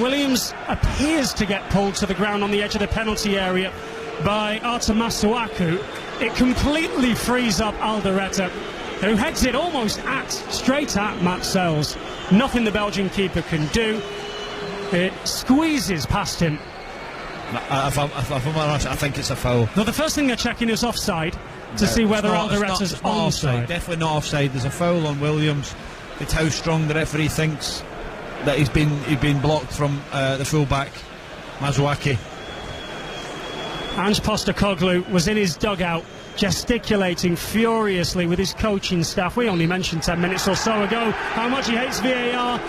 Williams appears to get pulled to the ground on the edge of the penalty area by Arta Masuaku. It completely frees up Alderete, who heads it almost straight at Matt Sells. Nothing the Belgian keeper can do. It squeezes past him. If I'm honest, I think it's a foul. No, the first thing they're checking is offside to see whether Alderete's onside. Definitely not offside. There's a foul on Williams. It's how strong the referee thinks that he's been blocked from the fullback Masuaku. Ange Postecoglou was in his dugout gesticulating furiously with his coaching staff. We only mentioned 10 minutes or so ago how much he hates VAR.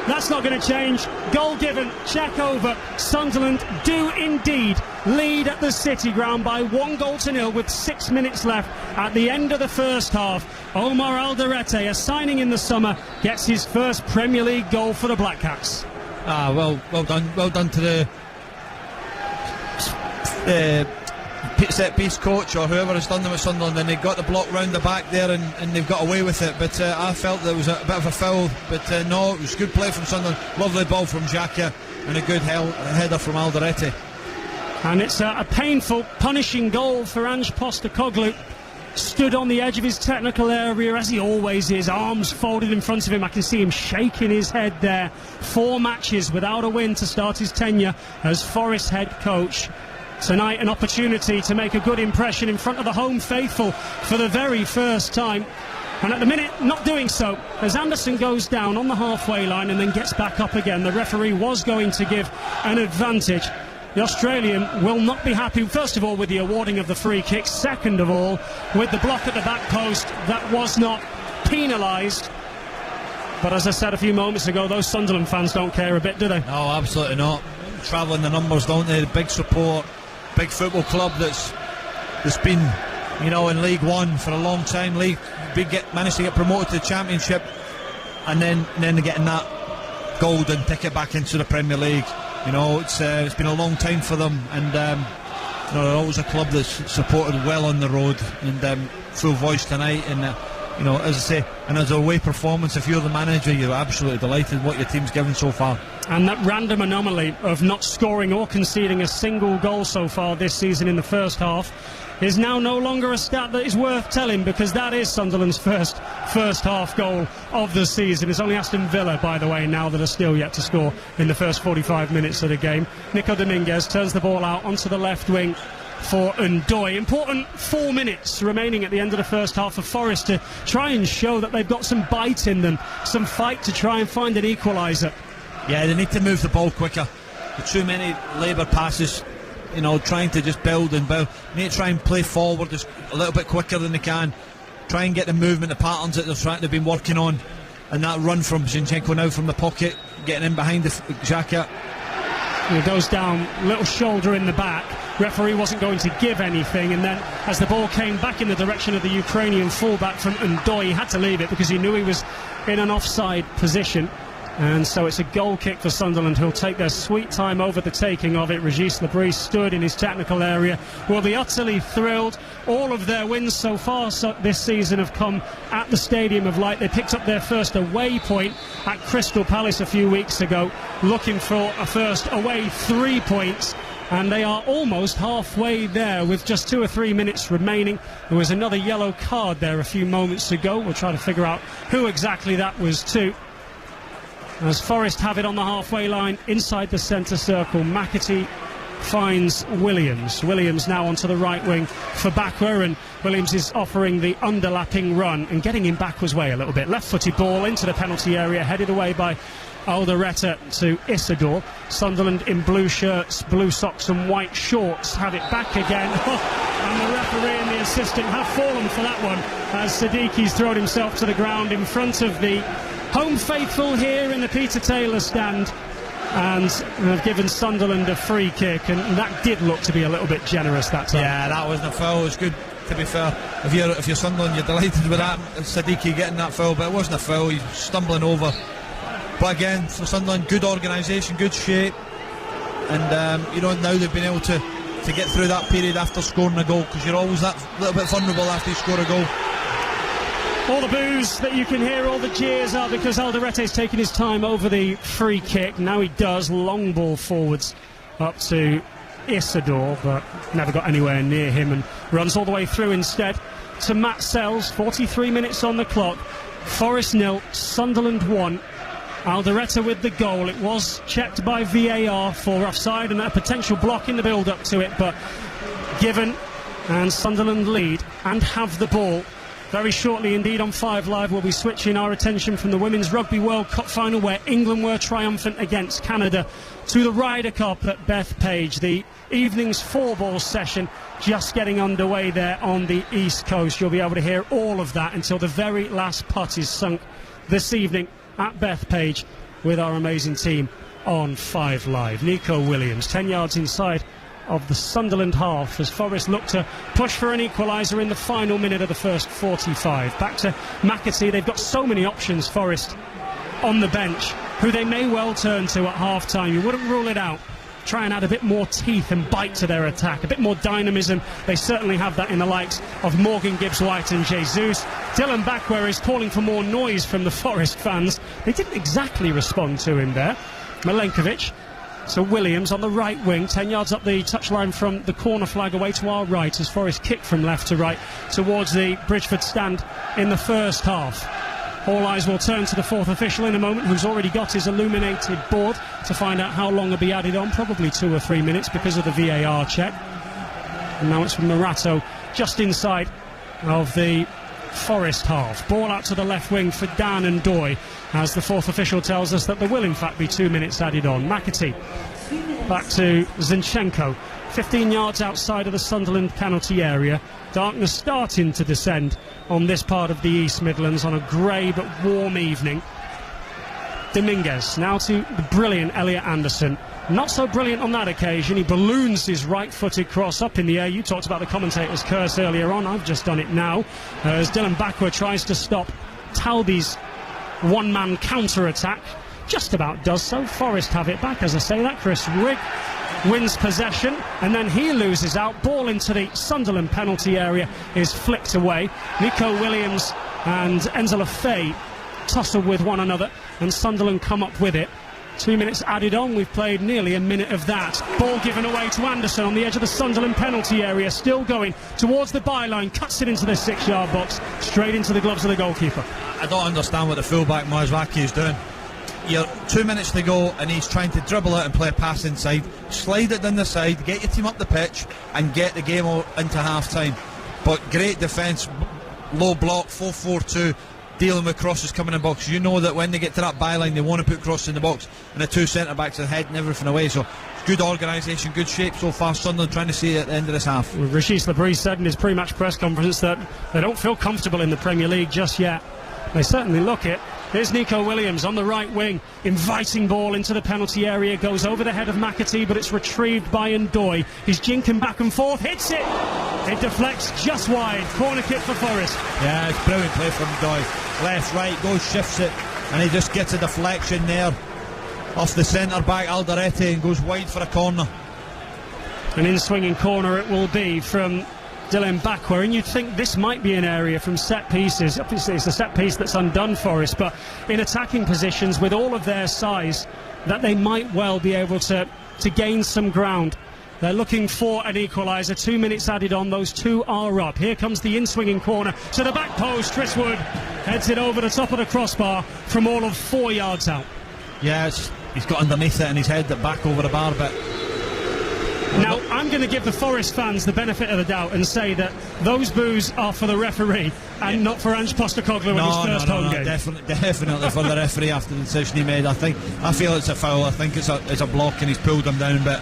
That's not going to change. Goal given, check over. Sunderland do indeed lead at the City Ground by 1-0 with 6 minutes left at the end of the first half. Omar Alderete, a signing in the summer, gets his first Premier League goal for the Black Cats. Well done to the set piece coach or whoever has done them at Sunderland, and they got the block round the back there and they've got away with it, but I felt there was a bit of a foul, but no, it was good play from Sunderland. Lovely ball from Xhaka and a good header from Alderete, and it's a painful, punishing goal for Ange Postecoglou. Stood on the edge of his technical area as he always is, arms folded in front of him. I can see him shaking his head there. 4 matches without a win to start his tenure as Forest head coach. Tonight an opportunity to make a good impression in front of the home faithful for the very first time, and at the minute not doing so as Anderson goes down on the halfway line and then gets back up again. The referee was going to give an advantage. The Australian will not be happy, first of all, with the awarding of the free kick, second of all with the block at the back post that was not penalised. But as I said a few moments ago, those Sunderland fans don't care a bit, do they? No, absolutely not. Travelling the numbers, don't they? The big support, big football club that's been, in League One for a long time. Managed to get promoted to the Championship, and then they're getting that golden ticket back into the Premier League. It's been a long time for them, and they're always a club that's supported well on the road, and full voice tonight. And as I say, and as a away performance, if you're the manager, you're absolutely delighted what your team's given so far. And that random anomaly of not scoring or conceding a single goal so far this season in the first half is now no longer a stat that is worth telling, because that is Sunderland's first half goal of the season. It's only Aston Villa, by the way, now that are still yet to score in the first 45 minutes of the game. Nico Dominguez turns the ball out onto the left wing for Ndoye. Important 4 minutes remaining at the end of the first half for Forest to try and show that they've got some bite in them, some fight to try and find an equaliser. Yeah, they need to move the ball quicker. Too many labour passes, trying to just build and build. They need to try and play forward just a little bit quicker than they can. Try and get the movement, the patterns that they've been working on. And that run from Zinchenko now from the pocket, getting in behind the Xhaka. It goes down, little shoulder in the back. Referee wasn't going to give anything, and then as the ball came back in the direction of the Ukrainian fullback from Ndoye, he had to leave it because he knew he was in an offside position. And so it's a goal kick for Sunderland, who'll take their sweet time over the taking of it. Régis Lebris stood in his technical area. Will be utterly thrilled. All of their wins so far this season have come at the Stadium of Light. They picked up their first away point at Crystal Palace a few weeks ago, looking for a first away 3 points. And they are almost halfway there with just 2 or 3 minutes remaining. There was another yellow card there a few moments ago. We'll try to figure out who exactly that was to. As Forest have it on the halfway line, inside the centre circle, McAtee finds Williams. Williams now onto the right wing for Bakwa, and Williams is offering the underlapping run and getting him backwards way a little bit. Left-footed ball into the penalty area, headed away by Alderete to Isidore. Sunderland in blue shirts, blue socks and white shorts have it back again. And the referee and the assistant have fallen for that one, as Sadiqi's thrown himself to the ground in front of the home faithful here in the Peter Taylor stand, and have given Sunderland a free kick, and that did look to be a little bit generous that time. Yeah, that wasn't a foul. It was good, to be fair. If you're Sunderland, you're delighted with that, Sadiqi getting that foul, but it wasn't a foul. He's stumbling over. But again, for Sunderland, good organisation, good shape, and now they've been able to get through that period after scoring a goal, because you're always that little bit vulnerable after you score a goal. All the boos that you can hear, all the cheers are because Alderete's taking his time over the free kick. Now he does, long ball forwards up to Isidore, but never got anywhere near him, and runs all the way through instead to Matt Sells. 43 minutes on the clock. Forest 0, Sunderland 1. Alderete with the goal. It was checked by VAR for offside and a potential block in the build-up to it, but given, and Sunderland lead and have the ball. Very shortly indeed on 5 Live we'll be switching our attention from the Women's Rugby World Cup final, where England were triumphant against Canada, to the Ryder Cup at Bethpage. The evening's 4-ball session just getting underway there on the East Coast. You'll be able to hear all of that until the very last putt is sunk this evening at Bethpage with our amazing team on 5 Live. Nico Williams, 10 yards inside of the Sunderland half as Forest look to push for an equaliser in the final minute of the first 45. Back to McAtee. They've got so many options, Forest, on the bench, who they may well turn to at half-time. You wouldn't rule it out. Try and add a bit more teeth and bite to their attack, a bit more dynamism. They certainly have that in the likes of Morgan Gibbs-White and Jesus. Dylan Bakwa is calling for more noise from the Forest fans. They didn't exactly respond to him there. Milenkovic. So Williams on the right wing, 10 yards up the touchline from the corner flag away to our right, as Forest kick from left to right towards the Bridgeford stand in the first half. All eyes will turn to the fourth official in a moment, who's already got his illuminated board to find out how long will be added on, probably 2 or 3 minutes because of the VAR check. And now it's from Morato just inside of the Forest half. Ball out to the left wing for Dan and Ndoye, as the fourth official tells us that there will in fact be 2 minutes added on. McAtee back to Zinchenko, 15 yards outside of the Sunderland penalty area. Darkness starting to descend on this part of the East Midlands on a grey but warm evening. Dominguez now to the brilliant Elliot Anderson. Not so brilliant on that occasion. He balloons his right-footed cross up in the air. You talked about the commentator's curse earlier on. I've just done it now. As Dylan Bakwa tries to stop Talby's one-man counter-attack. Just about does so. Forest have it back. As I say that, Chris Rigg wins possession, and then he loses out. Ball into the Sunderland penalty area is flicked away. Nico Williams and Enzela Faye tussle with one another, and Sunderland come up with it. 2 minutes added on, we've played nearly a minute of that. Ball given away to Anderson on the edge of the Sunderland penalty area, still going towards the byline, cuts it into the 6-yard box, straight into the gloves of the goalkeeper. I don't understand what the fullback Marzwaki is doing. You're 2 minutes to go and he's trying to dribble out and play a pass inside, slide it down the side, get your team up the pitch and get the game into half time. But great defence, low block, 4-4-2, dealing with crosses coming in box. You know that when they get to that byline they want to put crosses in the box, and the two centre backs are heading everything away. So good organisation, good shape so far. Sunderland trying to see it at the end of this half. Well, Rashid Labrie said in his pre-match press conference that they don't feel comfortable in the Premier League just yet. They certainly look it. Here's Nico Williams on the right wing, inviting ball into the penalty area, goes over the head of McAtee, but it's retrieved by Ndoye. He's jinking back and forth, hits it! It deflects just wide. Corner kick for Forest. Yeah, it's brilliant play from Ndoye. Left, right, goes, shifts it, and he just gets a deflection there off the centre back Alderete and goes wide for a corner. An in-swinging corner it will be from Dylan Backwell, and you'd think this might be an area from set pieces. Obviously it's the set piece that's undone Forest, but in attacking positions with all of their size, that they might well be able to gain some ground. They're looking for an equaliser. 2 minutes added on, those two are up. Here comes the in-swinging corner to the back post. Chris Wood heads it over the top of the crossbar from all of 4 yards out. Yeah, he's got underneath it and he's headed it back over the bar a bit. Now, I'm going to give the Forest fans the benefit of the doubt and say that those boos are for the referee and not for Ange Postecoglou in his first home game. Definitely for the referee after the decision he made. I feel it's a foul. I think it's a block and he's pulled him down, but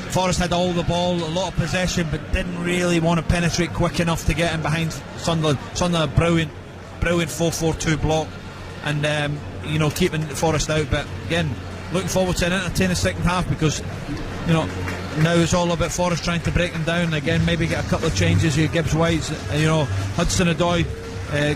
Forest had all the ball, a lot of possession, but didn't really want to penetrate quick enough to get in behind Sunderland. Sunderland, brilliant 4-4-2 block, and keeping Forest out. But again, looking forward to an entertaining second half, because now it's all about Forest trying to break them down again. Maybe get a couple of changes here. Gibbs White, Hudson-Odoi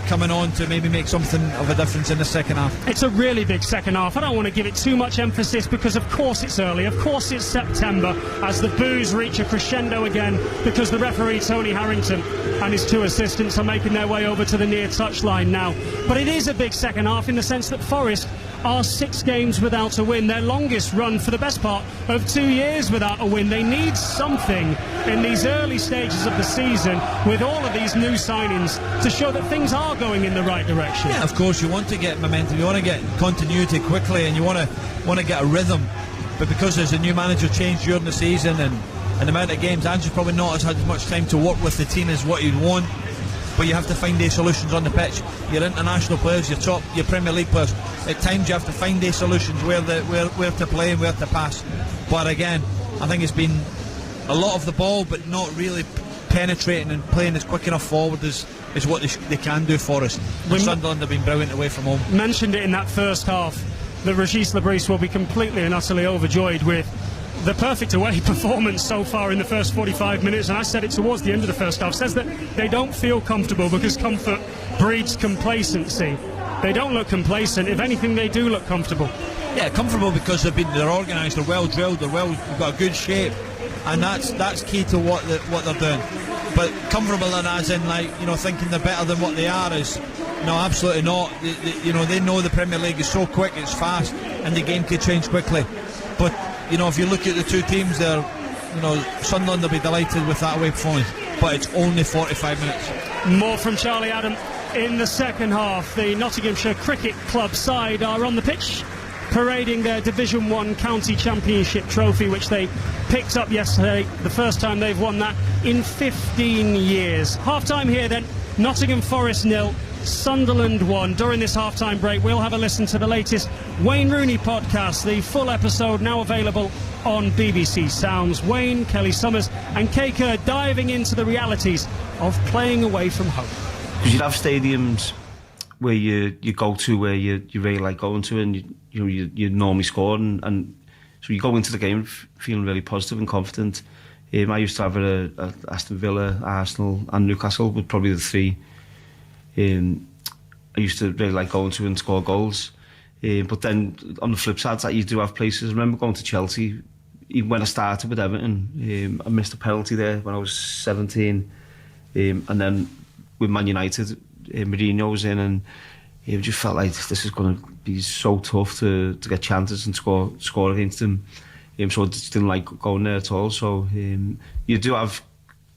coming on to maybe make something of a difference in the second half. It's a really big second half. I don't want to give it too much emphasis because of course it's early, of course it's September, as the boos reach a crescendo again, because the referee Tony Harrington and his two assistants are making their way over to the near touchline now. But it is a big second half in the sense that Forest are 6 games without a win, their longest run for the best part of 2 years without a win. They need something in these early stages of the season with all of these new signings to show that things are going in the right direction. Yeah, of course, you want to get momentum, you want to get continuity quickly, and you want to get a rhythm. But because there's a new manager change during the season and the amount of games, Andrew's probably not had as much time to work with the team as what you'd want. But you have to find these solutions on the pitch. Your international players, your Premier League players, at times you have to find these solutions where to play and where to pass. But again, I think it's been a lot of the ball, but not really penetrating and playing as quick enough forward as what they can do for us. Sunderland have been brilliant away from home. Mentioned it in that first half that Régis Labrie will be completely and utterly overjoyed with the perfect away performance so far in the first 45 minutes, and I said it towards the end of the first half, says that they don't feel comfortable because comfort breeds complacency. They don't look complacent. If anything, they do look comfortable. Yeah, comfortable because they're organised, they're well drilled, they've got a good shape, and that's key to what they're doing. But comfortable as in thinking they're better than what they are is no, absolutely not. They know the Premier League is so quick, it's fast, and the game can change quickly. But if you look at the two teams there, Sunderland will be delighted with that away performance, but it's only 45 minutes. More from Charlie Adam in the second half. The Nottinghamshire Cricket Club side are on the pitch, parading their Division 1 County Championship trophy, which they picked up yesterday, the first time they've won that in 15 years. Half-time here then, Nottingham Forest 0, Sunderland 1. During this half-time break, we'll have a listen to the latest Wayne Rooney podcast, the full episode now available on BBC Sounds. Wayne, Kelly Summers and Kay Kerr diving into the realities of playing away from home. Because you'd have stadiums where you go to where you really like going to, and you normally score, and so you go into the game feeling really positive and confident. I used to have it at Aston Villa, Arsenal and Newcastle, but probably the three I used to really like going to and score goals. But then on the flip side, that you do have places. I remember going to Chelsea, even when I started with Everton, I missed a penalty there when I was 17, and then with Man United, Mourinho was in, and it just felt like this is going to be so tough to get chances and score against him. So I just didn't like going there at all. So you do have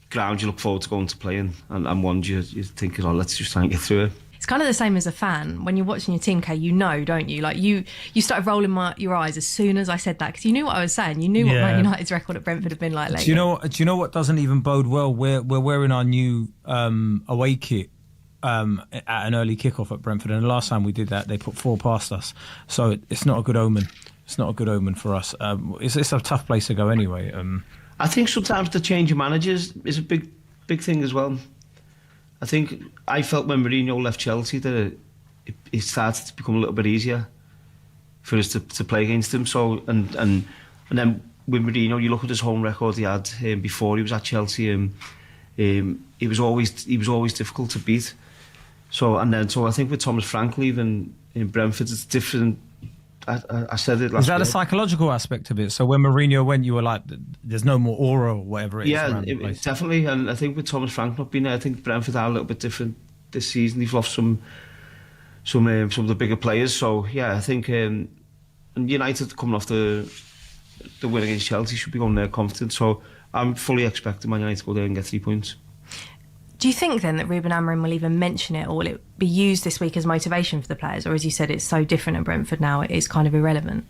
ground you look forward to going to playing, and ones you're thinking, oh, let's just try and get through it. It's kind of the same as a fan. When you're watching your team, Kay, you know, don't you? Like you started rolling your eyes as soon as I said that, because you knew what I was saying. You knew what Man United's record at Brentford had been like lately. Do you know what doesn't even bode well? We're wearing our new away kit at an early kickoff at Brentford, and the last time we did that, they put 4 past us. So it's not a good omen. It's not a good omen for us. It's a tough place to go anyway. I think sometimes the change of managers is a big thing as well. I think I felt when Mourinho left Chelsea that it started to become a little bit easier for us to play against him. So and then with Mourinho, you look at his home record he had before he was at Chelsea, he was always difficult to beat. So I think with Thomas Frank leaving in Brentford, it's different. I said it last Is that year. a psychological aspect of it? So when Mourinho went, you were like, there's no more aura or whatever it is around the place. Definitely. And I think with Thomas Frank not being there, I think Brentford are a little bit different this season. They've lost some of the bigger players. So yeah, I think and United coming off the win against Chelsea should be going there confident. So I'm fully expecting Man United to go there and get 3 points. Do you think then that Ruben Amorim will even mention it, or will it be used this week as motivation for the players? Or as you said, it's so different at Brentford now, it is kind of irrelevant?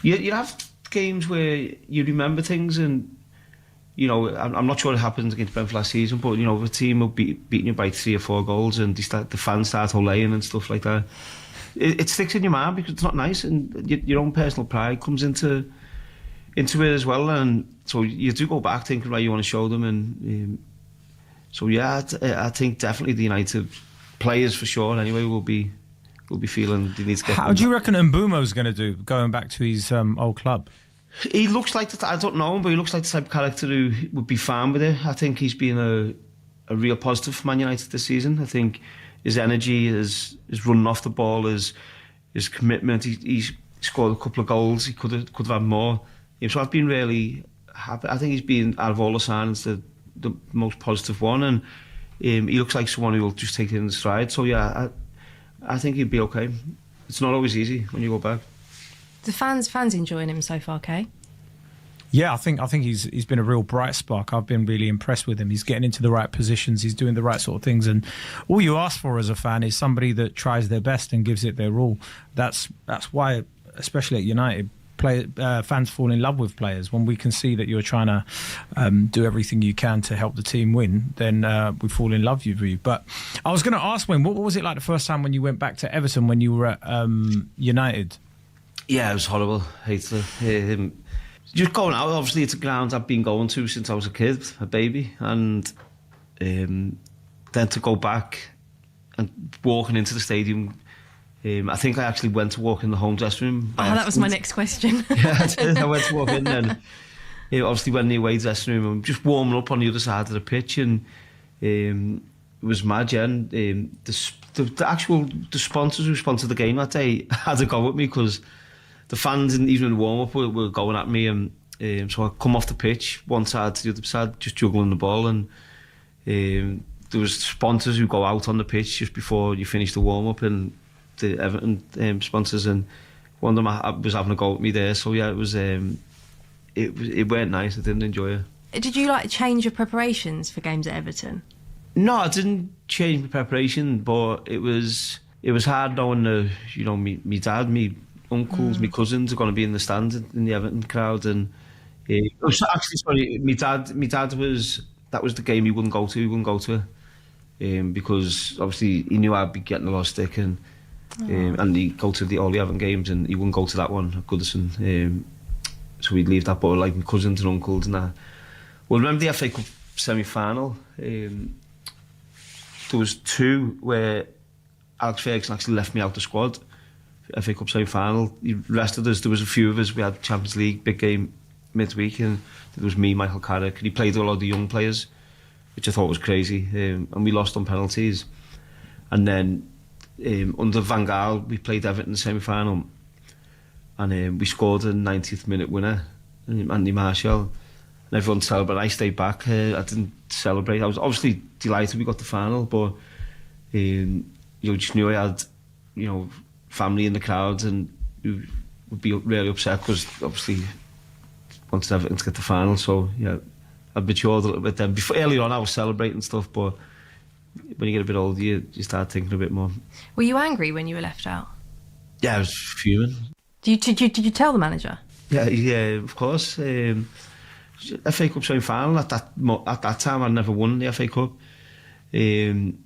You have games where you remember things, and I'm not sure it happened against Brentford last season, but the team will be beating you by 3 or 4 goals, and the fans start holaying and stuff like that. It sticks in your mind because it's not nice, and your own personal pride comes into it as well, and so you do go back thinking, right, you want to show them, and so yeah, I think definitely the United players for sure anyway will be feeling they need to get. How do you reckon Mbumo's going to do going back to his old club? He looks like I don't know him, but he looks like the type of character who would be fine with it. I think he's been a real positive for Man United this season. I think his energy, his running off the ball, his commitment. He's scored a couple of goals. He could have had more. So I've been really happy. I think he's been, out of all the signings, the most positive one, and he looks like someone who will just take it in stride. So yeah, I think he'd be okay. It's not always easy when you go back. The fans enjoying him so far, Kay? Yeah, I think he's been a real bright spark. I've been really impressed with him. He's getting into the right positions. He's doing the right sort of things, and all you ask for as a fan is somebody that tries their best and gives it their all. That's why, especially at United, fans fall in love with players. When we can see that you're trying to do everything you can to help the team win, then we fall in love with you. But I was going to ask, Wayne, what was it like the first time when you went back to Everton when you were at United? Yeah, it was horrible. Hated it. Just going out, obviously it's a ground I've been going to since I was a kid, a baby, and then to go back and walking into the stadium. I think I actually went to walk in the home dressing room. That was my next question. Yeah, I did. I went to walk in, and obviously went in the away dressing room and just warming up on the other side of the pitch, and it was mad. Yeah, and the sponsors who sponsored the game that day had to go with me because the fans, even in the warm up, were going at me, and so I come off the pitch one side to the other side, just juggling the ball, and there was sponsors who go out on the pitch just before you finish the warm up, and the Everton sponsors, and one of them was having a go at me there. So yeah, it weren't nice. I didn't enjoy it. Did you change your preparations for games at Everton? No, I didn't change my preparation, but it was hard knowing me dad, me uncles, my cousins are going to be in the stand in the Everton crowd, and my dad was, that was the game he wouldn't go to, because obviously he knew I'd be getting a lot of stick, and he'd go to all the Everton games, and he wouldn't go to that one at Goodison, so we'd leave that. But like my cousins and uncles and that. Well, remember the FA Cup semi-final? There was 2 where Alex Ferguson actually left me out the squad. FA Cup semi-final. The rest of us, there was a few of us. We had Champions League big game midweek, and there was me, Michael Carrick, and he played a lot of the young players, which I thought was crazy. And we lost on penalties. And then under Van Gaal, we played Everton in the semi-final, and we scored a 90th minute winner. Andy Marshall, and everyone celebrated. I stayed back. I didn't celebrate. I was obviously delighted we got the final, but just knew I had, family in the crowd, and you would be really upset because obviously wanted everything to get the final. So yeah, I matured a little bit then. Earlier on, I was celebrating stuff, but when you get a bit older, you start thinking a bit more. Were you angry when you were left out? Yeah, I was fuming. Did you tell the manager? Yeah, of course. FA Cup semi-final at that time, I'd never won the FA Cup, and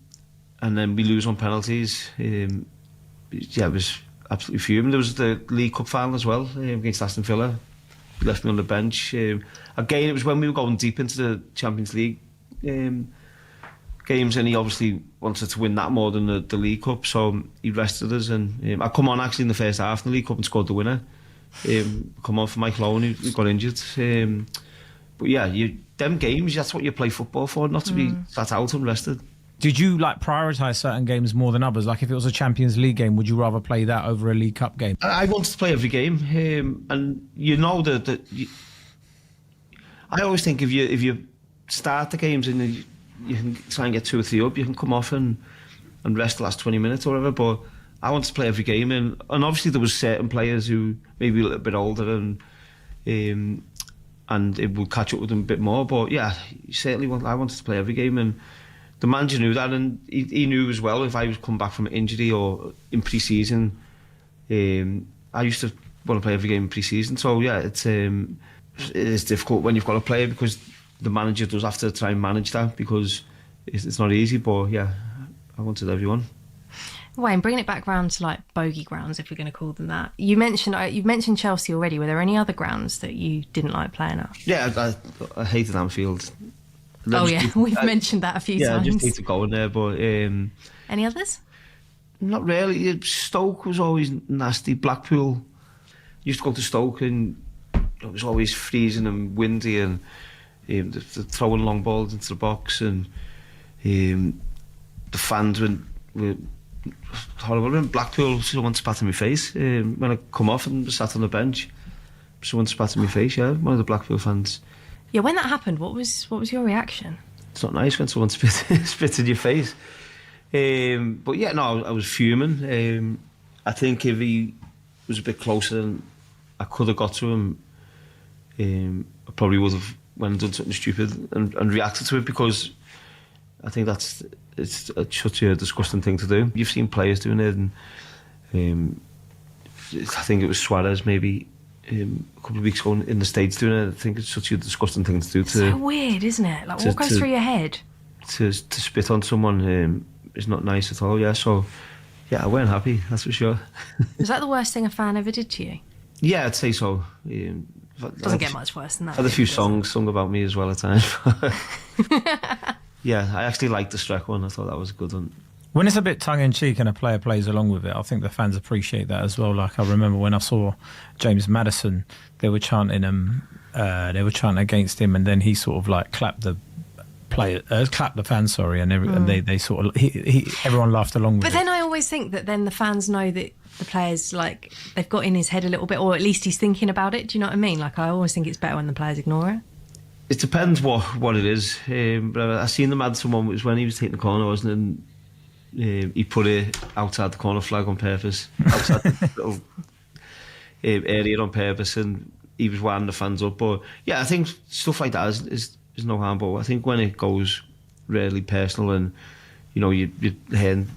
then we lose on penalties. I was absolutely fuming. There was the League Cup final as well against Aston Villa. He left me on the bench. Again, it was when we were going deep into the Champions League games, and he obviously wanted to win that more than the League Cup, so he rested us. And I come on actually in the first half in the League Cup and scored the winner. Come on for Michael Owen, who got injured. But yeah, them games, that's what you play football for, not to be sat out and rested. Did you prioritise certain games more than others? Like if it was a Champions League game, would you rather play that over a League Cup game? I wanted to play every game, and I always think if you start the games and you can try and get 2 or 3 up, you can come off and rest the last 20 minutes or whatever. But I wanted to play every game, and obviously there was certain players who maybe a little bit older and it would catch up with them a bit more. But yeah, I wanted to play every game, and the manager knew that, and he knew as well if I was coming back from an injury or in pre-season. I used to want to play every game in pre-season. So yeah, it is difficult when you've got a player, because the manager does have to try and manage that, because it's not easy. But yeah, I wanted everyone. Wayne, bringing it back round to bogey grounds, if we're going to call them that. You mentioned Chelsea already. Were there any other grounds that you didn't like playing at? Yeah, I hated Anfield. We've mentioned that a few times. Yeah, I just hated going there. But any others? Not really. Stoke was always nasty. Blackpool, used to go to Stoke, and it was always freezing and windy, and throwing long balls into the box, and the fans were horrible. In Blackpool, someone spat in my face when I come off and sat on the bench. Someone spat in my face. Yeah, one of the Blackpool fans. Yeah, when that happened, what was your reaction? It's not nice when someone spits in your face. But yeah, no, I was fuming. I think if he was a bit closer and I could have got to him, I probably would have went and done something stupid and reacted to it, because I think it's such a disgusting thing to do. You've seen players doing it, and I think it was Suarez maybe a couple of weeks ago in the States doing it. I think it's such a disgusting thing to do. So weird, isn't it? What goes through your head? To spit on someone is not nice at all. Yeah, so yeah, I weren't happy, that's for sure. Was that the worst thing a fan ever did to you? Yeah, I'd say so. Doesn't get much worse than that. I had a few songs sung about me as well at times. Yeah, I actually liked the Streck one. I thought that was a good one. When it's a bit tongue-in-cheek and a player plays along with it, I think the fans appreciate that as well. Like I remember when I saw James Maddison, they were chanting against him, and then he sort of clapped the fans, and they sort of everyone laughed along with it. But then I always think that then the fans know that the players they've got in his head a little bit, or at least he's thinking about it. Do you know what I mean? I always think it's better when the players ignore it. It depends what it is. But I seen the Maddison one was when he was taking the corner, wasn't it? And, he put it outside the corner flag on purpose, outside the little area on purpose, and he was winding the fans up. But yeah, I think stuff like that is no harm. But I think when it goes really personal, and you're hearing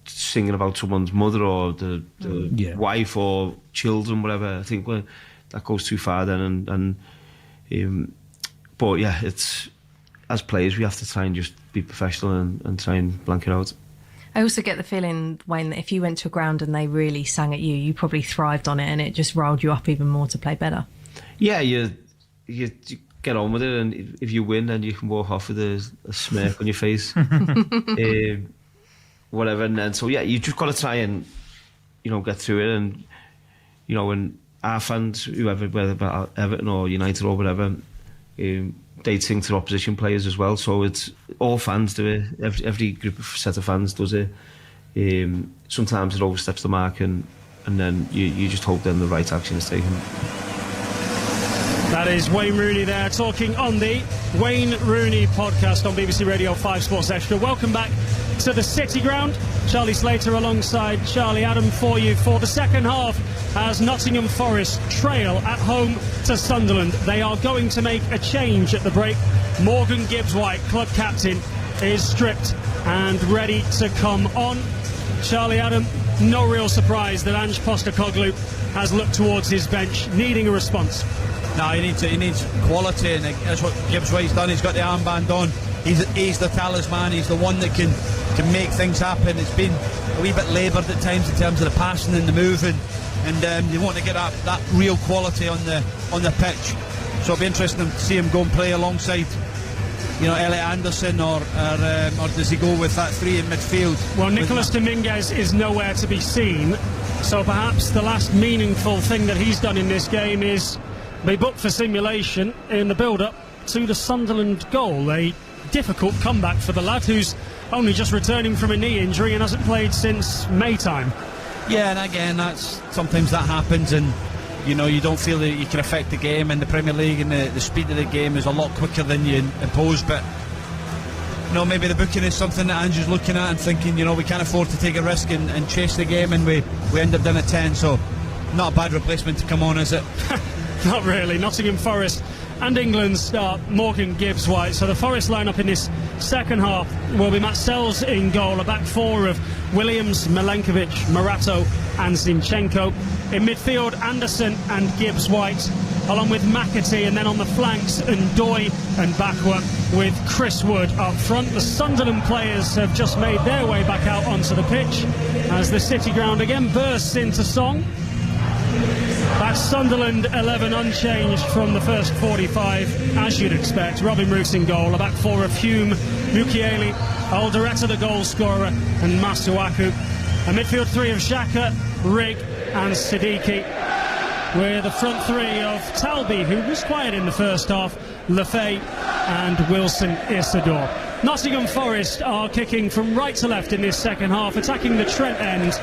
singing about someone's mother or the wife or children, whatever, I think when that goes too far then. But yeah, it's, as players we have to try and just be professional and try and blank it out. I also get the feeling, Wayne, that if you went to a ground and they really sang at you, you probably thrived on it, and it just riled you up even more to play better. Yeah, you get on with it, and if you win, then you can walk off with a smirk on your face, whatever. And then so yeah, you just got to try and get through it, and when our fans, whoever, whether Everton or United or whatever, they sing to opposition players as well. So it's all fans do it. Every group of set of fans does it. Sometimes it oversteps the mark, and then you just hope then the right action is taken. That is Wayne Rooney there, talking on the Wayne Rooney podcast on BBC Radio 5 Sports Extra. Welcome back to the City Ground. Charlie Slater alongside Charlie Adam for you for the second half as Nottingham Forest trail at home to Sunderland. They are going to make a change at the break. Morgan Gibbs-White, club captain, is stripped and ready to come on. Charlie Adam, no real surprise that Ange Postecoglou has looked towards his bench, needing a response. No, he needs quality, and that's what Gibbs-White's done. He's got the armband on. He's the talisman. He's the one that can make things happen. It's been a wee bit laboured at times in terms of the passing and the moving, and you want to get that real quality on the pitch. So it'll be interesting to see him go and play alongside, Elliot Anderson, or does he go with that three in midfield? Well, Nicolas Dominguez is nowhere to be seen, so perhaps the last meaningful thing that he's done in this game is be booked for simulation in the build-up to the Sunderland goal. A difficult comeback for the lad who's only just returning from a knee injury and hasn't played since May time. Yeah, and again, sometimes that happens, and you don't feel that you can affect the game in the Premier League, and the speed of the game is a lot quicker than you impose. But maybe the booking is something that Andrew's looking at and thinking, we can't afford to take a risk and chase the game, and we end up down at 10. So not a bad replacement to come on, is it? Not really. Nottingham Forest and England start Morgan Gibbs-White. So the Forest lineup in this second half will be Matt Sells in goal, a back four of Williams, Milenkovic, Morato and Zinchenko. In midfield, Anderson and Gibbs-White, along with McAtee, and then on the flanks, Ndoye and Bakwa, with Chris Wood up front. The Sunderland players have just made their way back out onto the pitch as the City Ground again bursts into song. That's Sunderland 11 unchanged from the first 45, as you'd expect. Robin Roos in goal, a back four of Hume, Mukiele, Alderetta the goal scorer, and Masuaku. A midfield three of Xhaka, Rigg and Siddiqui, with a front three of Talbi, who was quiet in the first half, Lefay and Wilson Isidore. Nottingham Forest are kicking from right to left in this second half, attacking the Trent end,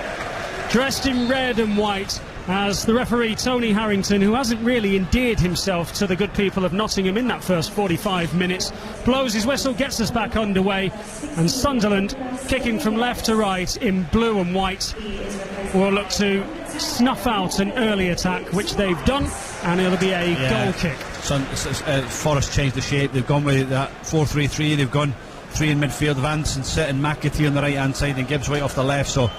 dressed in red and white, as the referee Tony Harrington, who hasn't really endeared himself to the good people of Nottingham in that first 45 minutes, blows his whistle, gets us back underway, and Sunderland, kicking from left to right in blue and white, will look to snuff out an early attack, which they've done, and it'll be a goal kick. Forest changed the shape. They've gone with that 4-3-3. They've gone three in midfield, Vance and Sit and McAtee on the right hand side and Gibbs-White off the left. So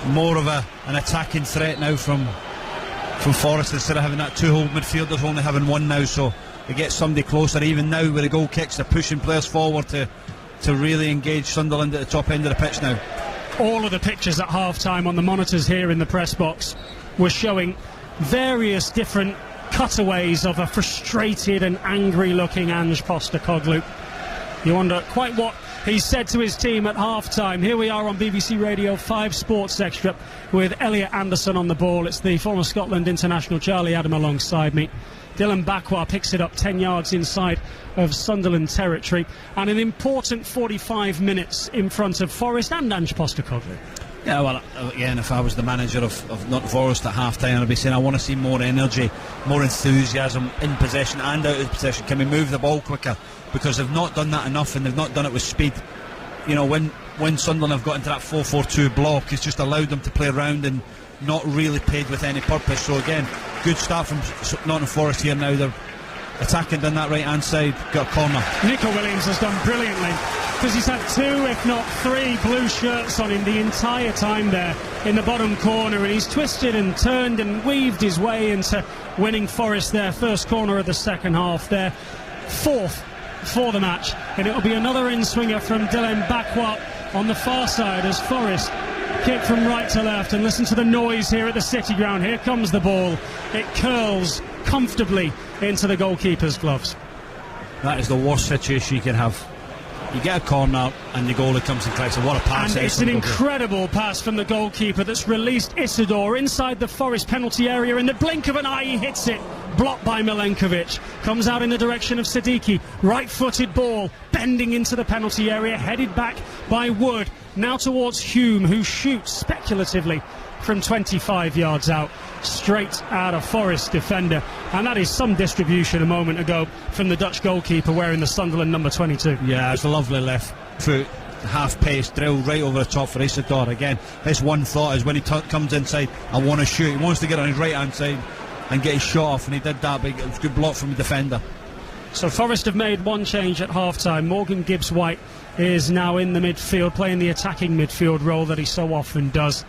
more of an attacking threat now from Forest, instead of having that two-hole midfield. There's only having one now, so they get somebody closer. Even now with the goal kicks, they're pushing players forward to really engage Sunderland at the top end of the pitch now. All of the pictures at half-time on the monitors here in the press box were showing various different cutaways of a frustrated and angry-looking Ange Postecoglou. You wonder quite what he said to his team at half-time. Here we are on BBC Radio 5 Sports Extra with Elliot Anderson on the ball. It's the former Scotland international Charlie Adam alongside me. Dylan Bakwa picks it up 10 yards inside of Sunderland territory, and an important 45 minutes in front of Forest and Ange Postecoglou. Yeah, well, again, if I was the manager of Nottingham Forest at half-time, I'd be saying I want to see more energy, more enthusiasm in possession and out of possession. Can we move the ball quicker? Because they've not done that enough, and they've not done it with speed. When Sunderland have got into that 4-4-2 block, it's just allowed them to play around and not really played with any purpose. So again, good start from Nottingham Forest here now. They're attacking down that right hand side, got a corner. Nico Williams has done brilliantly, because he's had two, if not three, blue shirts on him the entire time there in the bottom corner, and he's twisted and turned and weaved his way into winning Forest their first corner of the second half, their fourth for the match. And it'll be another in-swinger from Dylan Bakwa on the far side as Forest kick from right to left. And listen to the noise here at the City Ground. Here comes the ball. It curls comfortably into the goalkeeper's gloves. That is the worst situation you can have. You get a corner and the goalie comes and tries to, what a pass. And it's an incredible pass from the goalkeeper that's released Isidore inside the Forest penalty area. In the blink of an eye, he hits it, blocked by Milenkovic. Comes out in the direction of Siddiqui. Right-footed ball, bending into the penalty area, headed back by Wood. Now towards Hume, who shoots speculatively from 25 yards out, straight at a Forest defender. And that is some distribution a moment ago from the Dutch goalkeeper wearing the Sunderland number 22. Yeah, it's a lovely left foot, half pace drill right over the top for Isidore. Again, his one thought is when he comes inside, I want to shoot. He wants to get on his right hand side and get his shot off, and he did that, but it was a good block from the defender. So Forest have made one change at half-time. Morgan Gibbs-White is now in the midfield, playing the attacking midfield role that he so often does.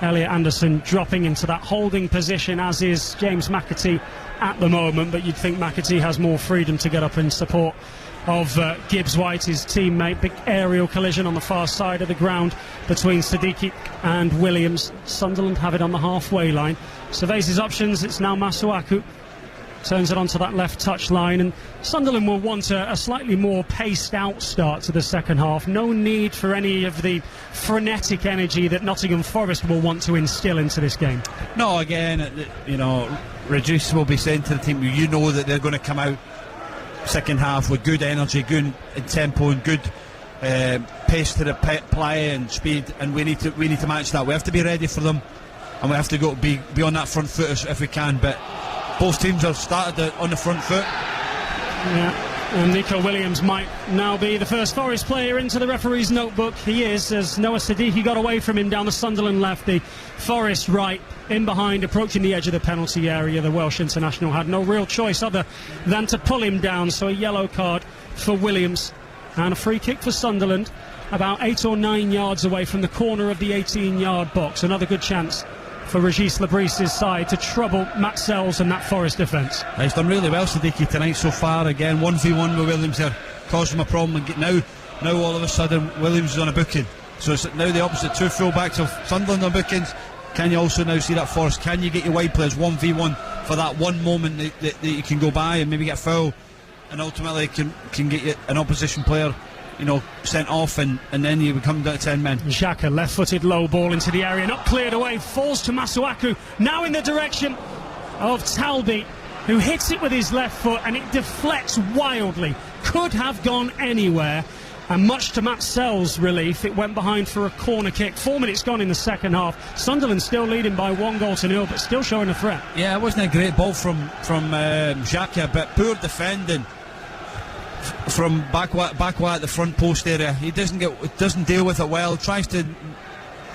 Elliot Anderson dropping into that holding position, as is James McAtee at the moment, but you'd think McAtee has more freedom to get up in support of Gibbs-White, his teammate. Big aerial collision on the far side of the ground between Siddiqui and Williams. Sunderland have it on the halfway line. Surveys his options. It's now Masuaku. Turns it onto that left touch line, and Sunderland will want a slightly more paced out start to the second half. No need for any of the frenetic energy that Nottingham Forest will want to instill into this game. No, again, Regis will be saying to the team, you know that they're going to come out second half with good energy, good tempo, and good pace to the play and speed, and we need to match that. We have to be ready for them, and we have to be on that front foot if we can. But both teams have started on the front foot. Yeah, and Nico Williams might now be the first Forest player into the referee's notebook. He is, as Noah Siddiqui got away from him down the Sunderland left, the Forest right in behind, approaching the edge of the penalty area. The Welsh international had no real choice other than to pull him down, so a yellow card for Williams and a free kick for Sunderland, about 8 or 9 yards away from the corner of the 18-yard box. Another good chance for Regis Lebris's side to trouble Matt Sells and that Forest defence. He's done really well, Siddiqui, tonight so far. Again, 1v1 with Williams here, caused him a problem. And now all of a sudden Williams is on a booking, so it's now the opposite. Two full-backs of Sunderland on bookings. Can you also now see that Forest? Can you get your wide players 1v1 for that one moment that you can go by and maybe get foul, and ultimately can get you an opposition player sent off, and then you become down to 10 men. Xhaka, left-footed low ball into the area, not cleared away, falls to Masuaku, now in the direction of Talby, who hits it with his left foot, and it deflects wildly. Could have gone anywhere, and much to Matt Sells' relief, it went behind for a corner kick. 4 minutes gone in the second half. Sunderland still leading by 1-0, but still showing a threat. Yeah, it wasn't a great ball from Xhaka, but poor defending from Bakwa at the front post area. He doesn't deal with it well, tries to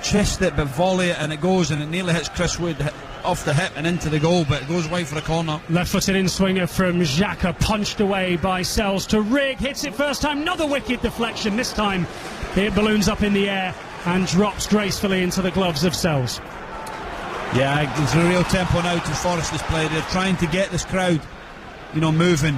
chest it but volley it, and it goes, and it nearly hits Chris Wood off the hip and into the goal, but it goes wide for a corner. Left-footed in-swinger from Xhaka, punched away by Sells to Rigg, hits it first time, another wicked deflection. This time it balloons up in the air and drops gracefully into the gloves of Sells. Yeah, there's a real tempo now to Forest display. They're trying to get this crowd moving.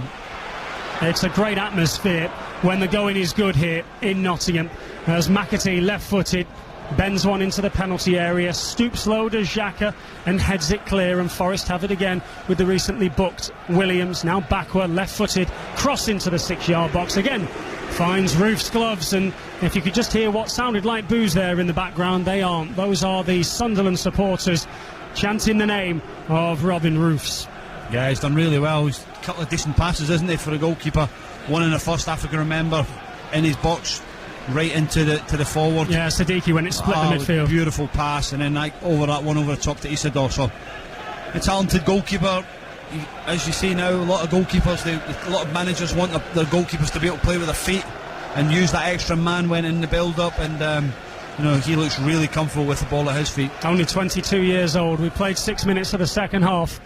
It's a great atmosphere when the going is good here in Nottingham, as McAtee, left-footed, bends one into the penalty area, stoops low to Xhaka and heads it clear, and Forest have it again with the recently booked Williams. Now backward, left-footed, cross into the 6-yard box again, finds Roof's gloves, and if you could just hear what sounded like boos there in the background, they aren't. Those are the Sunderland supporters chanting the name of Robin Roofs. Yeah, he's done really well. He's a couple of decent passes, isn't he, for a goalkeeper? One in the first half, I can remember, in his box, right into the forward. Yeah, Siddiqui when it split the midfield. Beautiful pass, and then over the top to Isidore. So a talented goalkeeper. As you see now, a lot of goalkeepers, a lot of managers want their goalkeepers to be able to play with their feet and use that extra man when in the build-up, and he looks really comfortable with the ball at his feet. Only 22 years old. We played 6 minutes of the second half,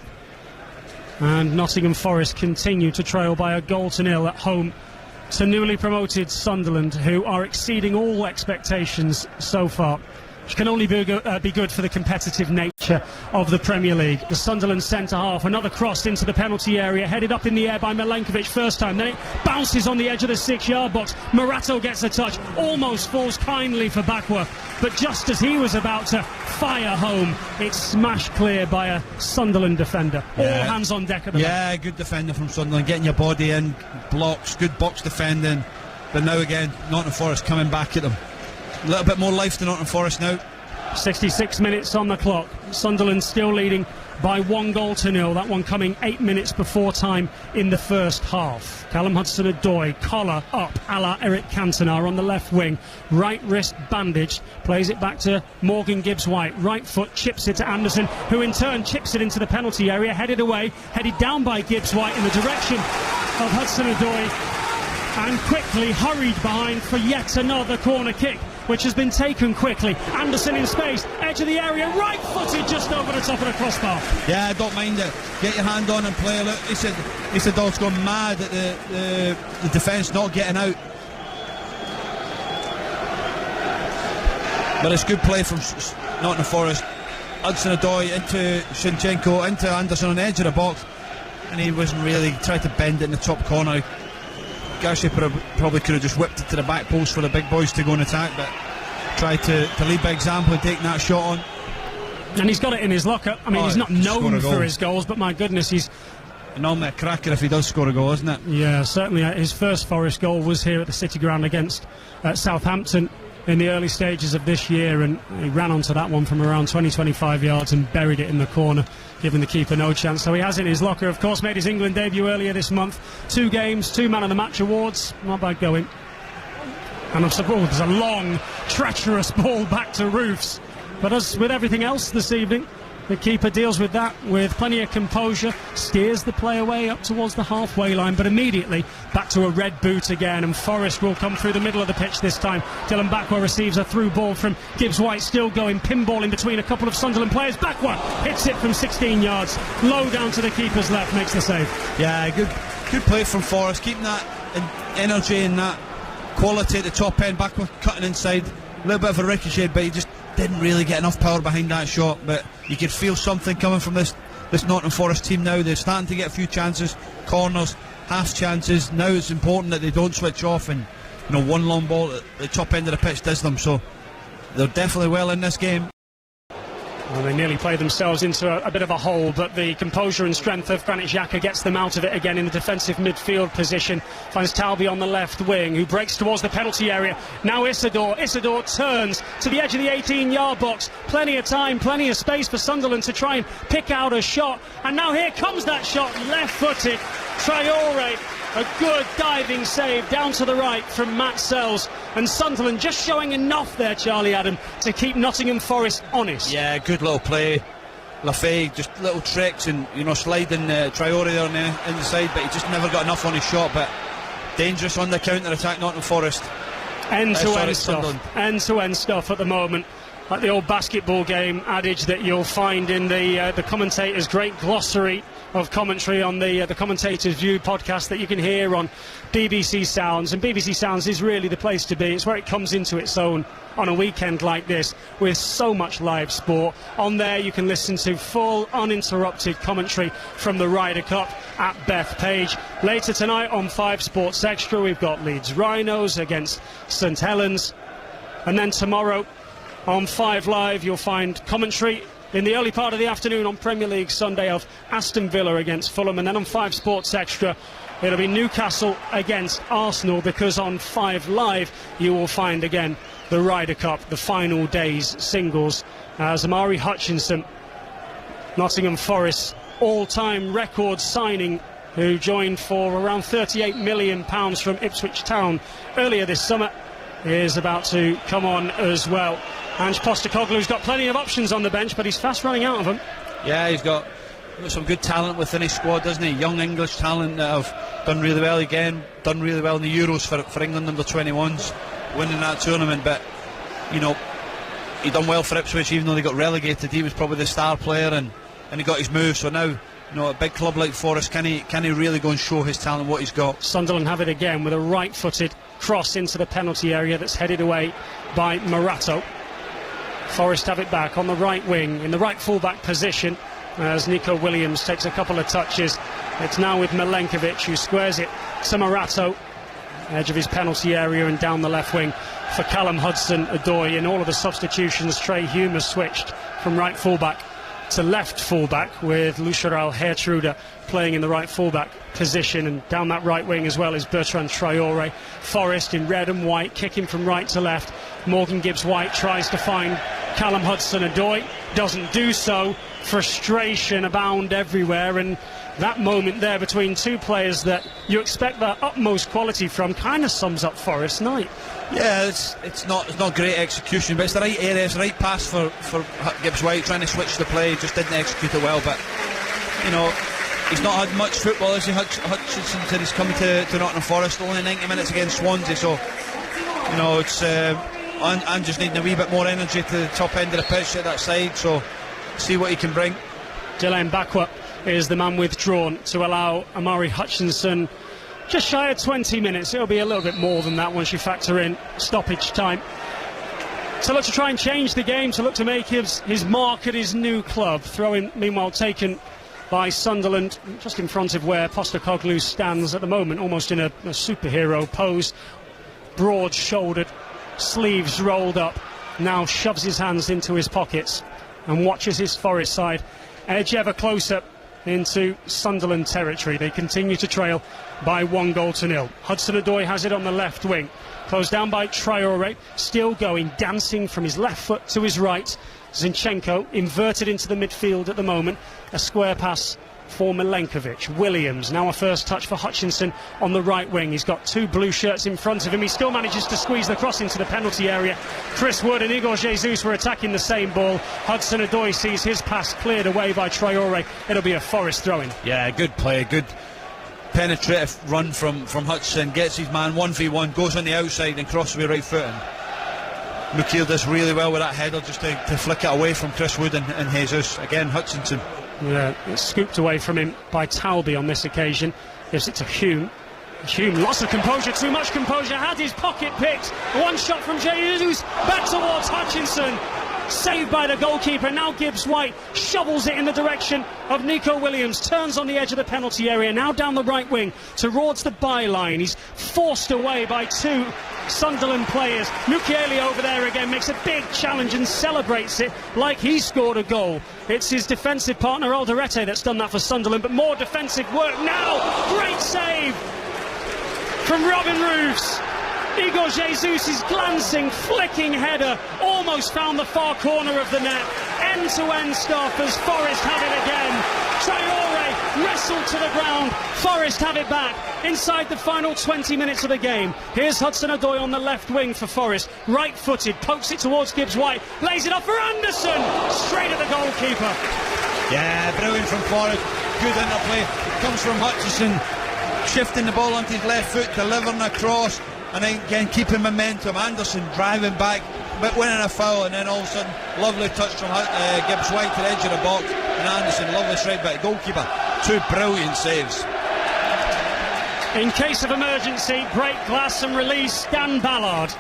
and Nottingham Forest continue to trail by 1-0 at home to newly promoted Sunderland, who are exceeding all expectations so far, which can only be good for the competitive nature of the Premier League. The Sunderland centre-half, another cross into the penalty area, headed up in the air by Milenkovic first time, then it bounces on the edge of the 6-yard box. Morato gets a touch, almost falls kindly for Bakwa, but just as he was about to fire home, it's smashed clear by a Sunderland defender. All hands on deck at the back. Yeah, good defender from Sunderland, getting your body in, blocks, good box defending, but now again, Nottingham Forest coming back at them. A little bit more life to Nottingham Forest now. 66 minutes on the clock. Sunderland still leading by 1-0. That one coming 8 minutes before time in the first half. Callum Hudson-Odoi, collar up a la Eric Cantona on the left wing, right wrist bandaged, plays it back to Morgan Gibbs-White, right foot chips it to Anderson, who in turn chips it into the penalty area, headed away, headed down by Gibbs-White in the direction of Hudson-Odoi, and quickly hurried behind for yet another corner kick, which has been taken quickly. Anderson in space, edge of the area, right footed just over the top of the crossbar. Yeah, I don't mind it. Get your hand on and play. Look, he said dog's gone mad at the defence not getting out. But it's good play from Nottingham Forest. Hudson-Odoi into Shinchenko, into Anderson on the edge of the box, and he wasn't really tried to bend it in the top corner. Garcia probably could have just whipped it to the back post for the big boys to go and attack, but tried to lead by example and taking that shot on. And he's got it in his locker. I mean, he's not known for his goals, but my goodness, he's normally a cracker if he does score a goal, isn't it? Yeah, certainly. His first Forest goal was here at the City Ground against Southampton in the early stages of this year, and he ran onto that one from around 20-25 yards and buried it in the corner, giving the keeper no chance. So he has it in his locker. Of course, made his England debut earlier this month. 2 games, 2 man of the match awards. Not bad going. And I'm surprised there's a long, treacherous ball back to Roofs. But as with everything else this evening, the keeper deals with that with plenty of composure, steers the play away up towards the halfway line, but immediately back to a red boot again, and Forest will come through the middle of the pitch this time. Dylan Backwell receives a through ball from Gibbs-White, still going, pinball in between a couple of Sunderland players. Backwell hits it from 16 yards, low down to the keeper's left, makes the save. Yeah, good play from Forest, keeping that energy and that quality at the top end. Backwell cutting inside, a little bit of a ricochet, but he just didn't really get enough power behind that shot. But you could feel something coming from this Nottingham Forest team now. They're starting to get a few chances, corners, half chances. Now it's important that they don't switch off, and one long ball at the top end of the pitch does them. So they're definitely well in this game. Well, they nearly played themselves into a bit of a hole, but the composure and strength of Granit Xhaka gets them out of it again in the defensive midfield position. Finds Talby on the left wing, who breaks towards the penalty area. Now Isidore turns to the edge of the 18-yard box. Plenty of time, plenty of space for Sunderland to try and pick out a shot. And now here comes that shot, left-footed. Traore, a good diving save down to the right from Matt Sells, and Sunderland just showing enough there, Charlie Adam, to keep Nottingham Forest honest. Yeah, good little play. Lafay, just little tricks and sliding Traore there on the inside, but he just never got enough on his shot. But dangerous on the counter attack, Nottingham Forest. End-to-end stuff at the moment. Like the old basketball game adage that you'll find in the commentator's great glossary of commentary on the Commentator's View podcast that you can hear on BBC Sounds. And BBC Sounds is really the place to be. It's where it comes into its own on a weekend like this, with so much live sport. On there you can listen to full uninterrupted commentary from the Ryder Cup at Bethpage. Later tonight on 5 Sports Extra we've got Leeds Rhinos against St Helens, and then tomorrow on 5 Live you'll find commentary in the early part of the afternoon on Premier League Sunday of Aston Villa against Fulham, and then on 5 Sports Extra it'll be Newcastle against Arsenal, because on 5 Live you will find again the Ryder Cup, the final day's singles, as Amari Hutchinson, Nottingham Forest all-time record signing, who joined for around £38 million from Ipswich Town earlier this summer, is about to come on as well. Ange Postecoglou's got plenty of options on the bench, but he's fast running out of them. Yeah, he's got some good talent within his squad, doesn't he? Young English talent that have done really well again, done really well in the Euros for England under 21s, winning that tournament. But he done well for Ipswich, even though they got relegated. He was probably the star player, and he got his move. So now, a big club like Forest, can he really go and show his talent, what he's got? Sunderland have it again with a right-footed cross into the penalty area that's headed away by Morato. Forest have it back on the right wing, in the right full-back position, as Nico Williams takes a couple of touches. It's now with Milenkovic, who squares it to Morato, edge of his penalty area, and down the left wing for Callum Hudson-Odoi. In all of the substitutions, Trey Hume has switched from right full-back to left full-back, with Lusharal Hertruda playing in the right full-back position, and down that right wing as well is Bertrand Traore. Forest in red and white, kicking from right to left. Morgan Gibbs-White tries to find Callum Hudson-Odoi doesn't do so. Frustration abound everywhere, and that moment there between two players that you expect their utmost quality from kind of sums up Forest night. Yeah, it's not great execution, but it's the right area, it's the right pass for Gibbs White, trying to switch the play, just didn't execute it well. But you know, he's not had much football, has he, Hutchinson, since he's come to Nottingham Forest. Only 90 minutes against Swansea, so you know, it's and just needing a wee bit more energy to the top end of the pitch at that side, so see what he can bring. Dylan Bakwa is the man withdrawn to allow Amari Hutchinson just shy of 20 minutes. It'll be a little bit more than that once you factor in stoppage time. To look to try and change the game, to look to make his mark at his new club. Throw-in, meanwhile, taken by Sunderland, just in front of where Postecoglou stands at the moment, almost in a superhero pose. Broad-shouldered, sleeves rolled up, now shoves his hands into his pockets and watches his Forest side edge ever closer into Sunderland territory. They continue to trail by 1-0. Hudson-Odoi has it on the left wing, closed down by Traore, still going, dancing from his left foot to his right. Zinchenko inverted into the midfield at the moment, a square pass for Milenkovic. Williams, now a first touch for Hutchinson on the right wing. He's got two blue shirts in front of him. He still manages to squeeze the cross into the penalty area. Chris Wood and Igor Jesus were attacking the same ball. Hudson-Odoi sees his pass cleared away by Traore. It'll be a Forest throw-in. Yeah, good play, good penetrative run from Hutchinson. Gets his man 1v1, goes on the outside and crosses with right foot. And Mukeel does really well with that header, just to flick it away from Chris Wood and Jesus. Again, Hutchinson. Yeah, it's scooped away from him by Talby on this occasion. Gives it to Hume. Hume, lots of composure, too much composure, had his pocket picked. One shot from Jesus, back towards Hutchinson. Saved by the goalkeeper. Now Gibbs White shovels it in the direction of Nico Williams. Turns on the edge of the penalty area. Now down the right wing towards the byline. He's forced away by two Sunderland players. Mukiele over there again makes a big challenge and celebrates it like he scored a goal. It's his defensive partner Alderete that's done that for Sunderland, but more defensive work now. Great save from Robin Roofs. Igor Jesus' glancing, flicking header almost found the far corner of the net. End-to-end stuff as Forest have it again. Traore wrestled to the ground. Forest have it back inside the final 20 minutes of the game. Here's Hudson-Odoi on the left wing for Forest. Right-footed, pokes it towards Gibbs White, lays it off for Anderson. Straight at the goalkeeper. Yeah, brilliant from Forest. Good interplay. Comes from Hutchinson, shifting the ball onto his left foot, delivering a cross. And then again keeping momentum. Anderson driving back, but winning a foul, and then all of a sudden lovely touch from Gibbs White to the edge of the box, and Anderson, lovely straight back. Goalkeeper, two brilliant saves. In case of emergency, break glass and release Dan Ballard.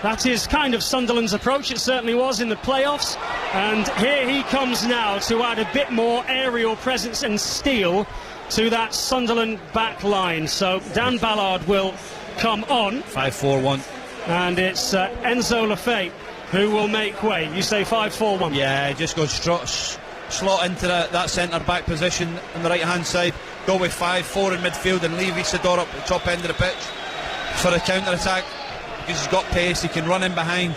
That is kind of Sunderland's approach. It certainly was in the playoffs, and here he comes now to add a bit more aerial presence and steel to that Sunderland back line. So Dan Ballard will come on. 5-4-1. And it's Enzo Lefebvre who will make way. You say 5-4-1? Yeah, just go slot into that centre-back position on the right-hand side. Go with 5-4 in midfield and leave Isidore up at the top end of the pitch for the counter-attack. Because he's got pace, he can run in behind.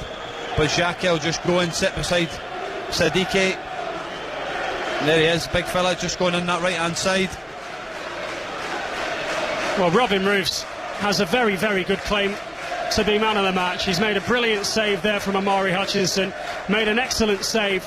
But Xhaka will just go and sit beside Sadike. There he is, big fella, just going on that right-hand side. Well, Robin Roofs has a very, very good claim to be man of the match. He's made a brilliant save there from Amari Hutchinson, made an excellent save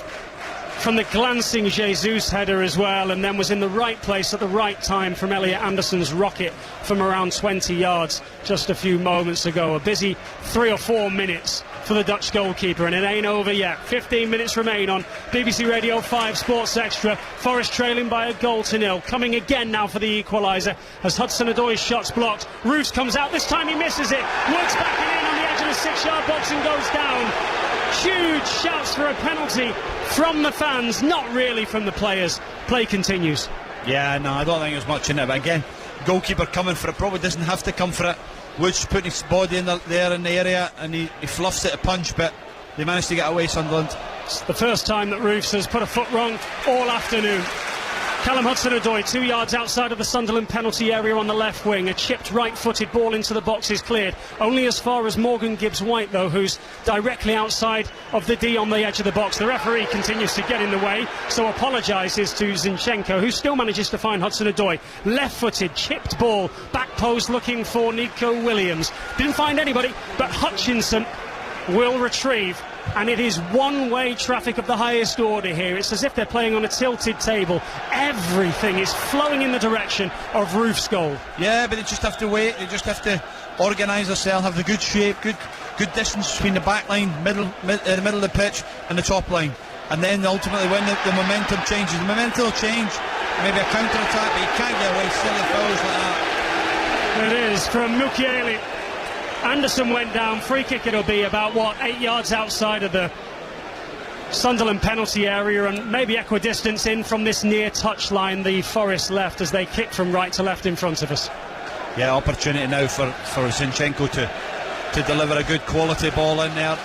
from the glancing Jesus header as well, and then was in the right place at the right time from Elliot Anderson's rocket from around 20 yards just a few moments ago. A busy 3 or 4 minutes for the Dutch goalkeeper, and it ain't over yet. 15 minutes remain on BBC Radio 5 Sports Extra. Forest trailing by 1-0. Coming again now for the equaliser as Hudson-Odoi's shot's blocked. Roofs comes out, this time he misses it. Woods backing in on the edge of the 6-yard box and goes down. Huge shouts for a penalty from the fans, not really from the players. Play continues. Yeah, no, I don't think there's much in it, but again, goalkeeper coming for it, probably doesn't have to come for it. Woods putting his body there in the area, and he fluffs it a punch, but they managed to get away, Sunderland. It's the first time that Roofs has put a foot wrong all afternoon. Callum Hudson-Odoi, 2 yards outside of the Sunderland penalty area on the left wing. A chipped right-footed ball into the box is cleared. Only as far as Morgan Gibbs-White, though, who's directly outside of the D on the edge of the box. The referee continues to get in the way, so apologises to Zinchenko, who still manages to find Hudson-Odoi. Left-footed, chipped ball, back post looking for Nico Williams. Didn't find anybody, but Hutchinson will retrieve. And it is one-way traffic of the highest order here. It's as if they're playing on a tilted table. Everything is flowing in the direction of Roof's goal. Yeah, but they just have to wait. They just have to organise themselves, have the good shape, good distance between the back line, the middle of the pitch and the top line. And then ultimately when the momentum changes, the momentum will change. Maybe a counter-attack, but you can't get away silly fouls like that. It is from Mukiele. Anderson went down, free kick it'll be about 8 yards outside of the Sunderland penalty area, and maybe equidistance in from this near touchline the Forest left as they kick from right to left in front of us. Yeah, opportunity now for Zinchenko to deliver a good quality ball in there.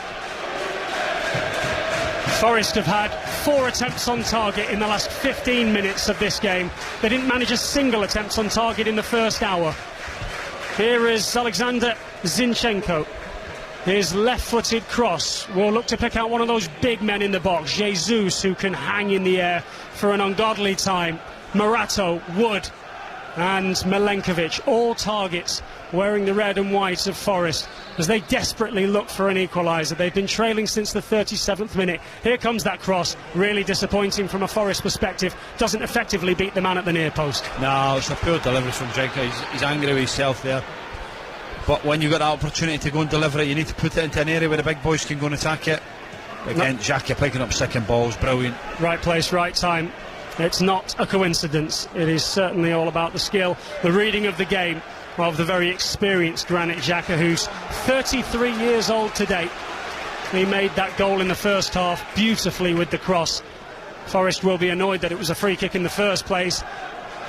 Forest have had 4 attempts on target in the last 15 minutes of this game. They didn't manage a single attempt on target in the first hour. Here is Alexander Zinchenko. His left-footed cross will look to pick out one of those big men in the box. Jesus, who can hang in the air for an ungodly time. Morato, Wood and Milenkovic, all targets wearing the red and white of Forest as they desperately look for an equaliser. They've been trailing since the 37th minute. Here comes that cross, really disappointing from a Forest perspective. Doesn't effectively beat the man at the near post. No, it's a poor delivery from Zinchenko. He's angry with himself there. But when you've got that opportunity to go and deliver it, you need to put it into an area where the big boys can go and attack it. Again, Xhaka picking up second balls, brilliant. Right place, right time. It's not a coincidence. It is certainly all about the skill, the reading of the game of the very experienced Granit Xhaka, who's 33 years old today. He made that goal in the first half beautifully with the cross. Forest will be annoyed that it was a free kick in the first place,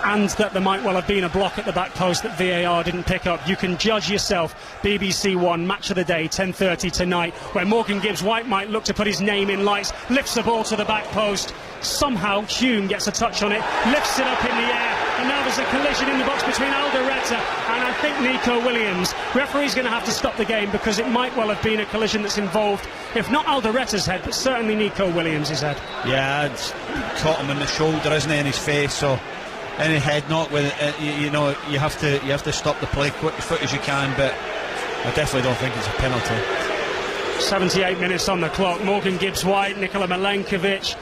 and that there might well have been a block at the back post that VAR didn't pick up. You can judge yourself. BBC One, match of the day, 10:30 tonight, where Morgan Gibbs-White might look to put his name in lights, lifts the ball to the back post. Somehow Hume gets a touch on it, lifts it up in the air, and now there's a collision in the box between Alderete and I think Nico Williams. Referee's going to have to stop the game because it might well have been a collision that's involved, if not Alderete's head, but certainly Nico Williams' head. Yeah, it's caught him in the shoulder, isn't he, in his face, so any head knock with it, you have to stop the play quick as quick as you can, but I definitely don't think it's a penalty. 78 minutes on the clock. Morgan Gibbs-White, Nikola Milenkovic,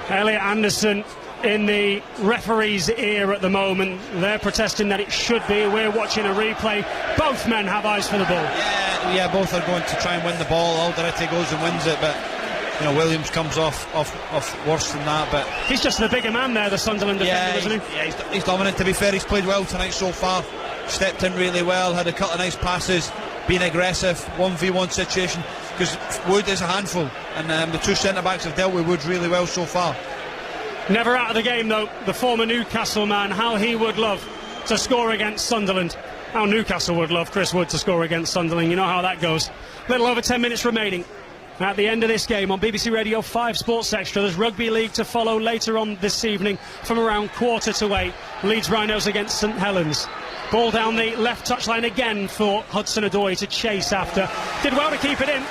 Elliot Anderson in the referee's ear at the moment. They're protesting that it should be. We're watching a replay. Both men have eyes for the ball. Yeah, both are going to try and win the ball. Alderete goes and wins it, but Williams comes off worse than that. But he's just the bigger man there, the Sunderland defender, isn't he? Yeah, he's dominant. To be fair, he's played well tonight so far. Stepped in really well, had a couple of nice passes, been aggressive, 1v1 situation, because Wood is a handful, and the two centre-backs have dealt with Wood really well so far. Never out of the game, though, the former Newcastle man. How he would love to score against Sunderland. How Newcastle would love Chris Wood to score against Sunderland. You know how that goes. Little over 10 minutes remaining at the end of this game on BBC Radio 5 Sports Extra. There's Rugby League to follow later on this evening from around 7:45. Leeds Rhinos against St Helens. Ball down the left touchline again for Hudson-Odoi to chase after. Did well to keep it in,